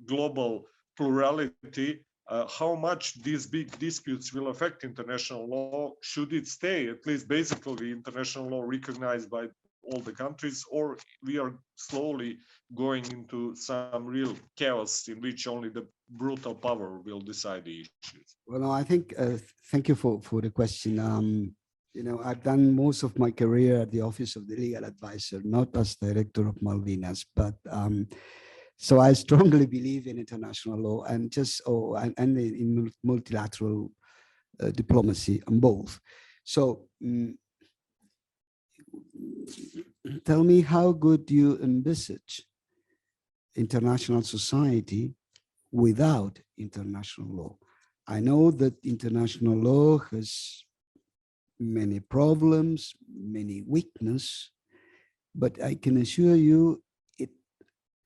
B: global plurality, how much these big disputes will affect international law? Should it stay, at least basically, international law recognized by all the countries, or we are slowly going into some real chaos in which only the brutal power will decide the issues?
C: Well, no, I think, thank you for the question. You know, I've done most of my career at the Office of the Legal Advisor, not as director of Malvinas, but so I strongly believe in international law and and in multilateral diplomacy on both. So tell me, how good do you envisage international society without international law? I know that international law has many problems, many weaknesses, but I can assure you it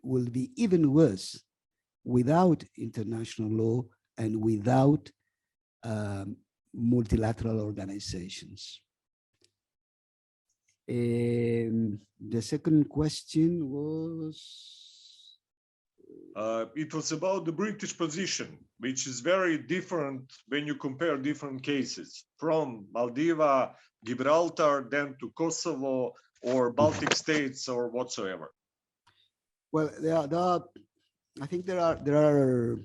C: will be even worse without international law and without multilateral organizations. The second question was?
B: It was about the British position, which is very different when you compare different cases, from Maldives, Gibraltar, then to Kosovo or Baltic states or whatsoever.
C: Well, I think there are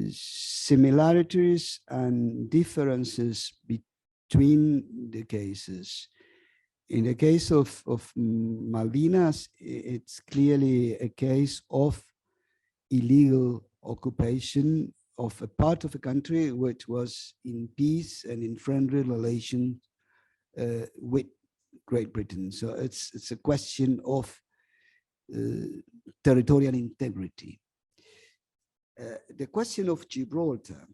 C: similarities and differences between the cases. In the case of Malvinas, it's clearly a case of illegal occupation of a part of a country which was in peace and in friendly relation with Great Britain. So it's a question of territorial integrity. The question of Gibraltar,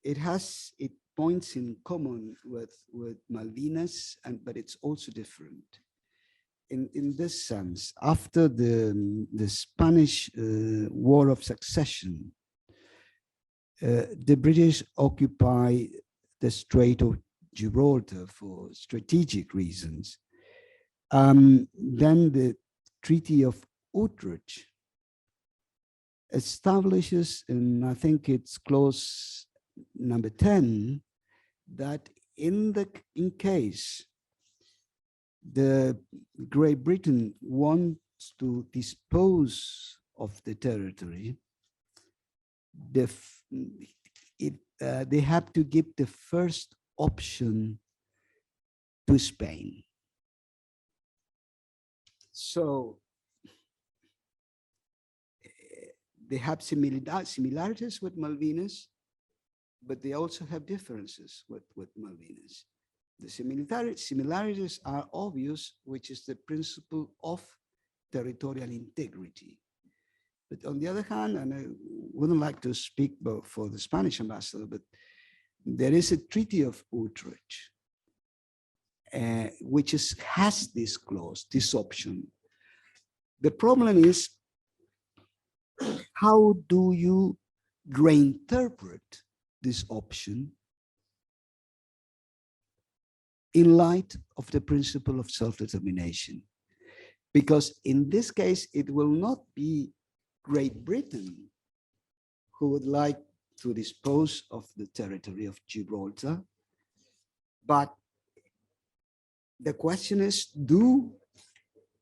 C: it points in common with Malvinas, but it's also different. In this sense, after the Spanish War of Succession, the British occupy the Strait of Gibraltar for strategic reasons. Then the Treaty of Utrecht establishes, and I think it's clause number 10, that in case the Great Britain wants to dispose of the territory, they have to give the first option to Spain. So they have similarities with Malvinas, but they also have differences with Malvinas. The similarities are obvious, which is the principle of territorial integrity. But on the other hand, and I wouldn't like to speak for the Spanish ambassador, but there is a Treaty of Utrecht, which has this clause, this option. The problem is, how do you reinterpret this option in light of the principle of self-determination? Because in this case, it will not be Great Britain who would like to dispose of the territory of Gibraltar, but the question is, do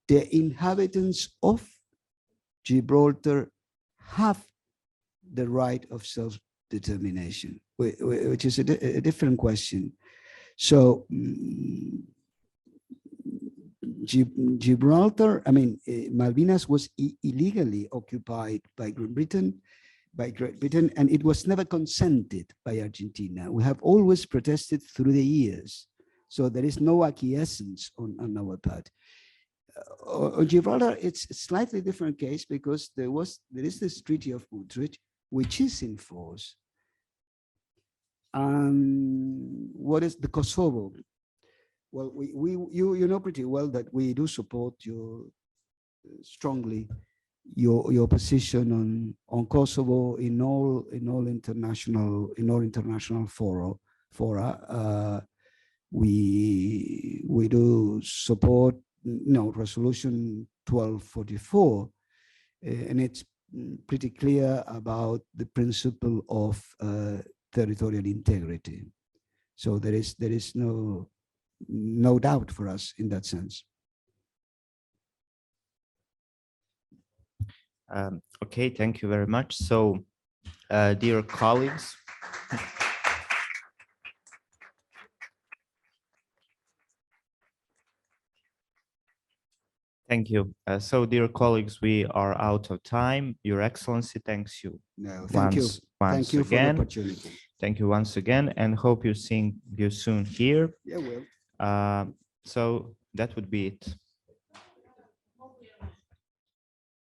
C: the inhabitants of Gibraltar have the right of self-determination, which is a different question. So Gibraltar, I mean, Malvinas was illegally occupied by Great Britain, and it was never consented by Argentina. We have always protested through the years. So there is no acquiescence on our part. On Gibraltar, it's a slightly different case because there is this Treaty of Utrecht, which is in force. What is the Kosovo? Well, you know pretty well that we do support strongly your position on Kosovo in all international fora. We do support Resolution 1244, and it's pretty clear about the principle of territorial integrity. So there is no doubt for us in that sense.
A: Okay, thank you very much. So, dear colleagues, thank you. So, dear colleagues, we are out of time. Your Excellency, thanks you.
C: No, thank you. Thank you for the opportunity.
A: Thank you once again, and hope seeing you soon here.
C: Yeah, well.
A: So that would be it.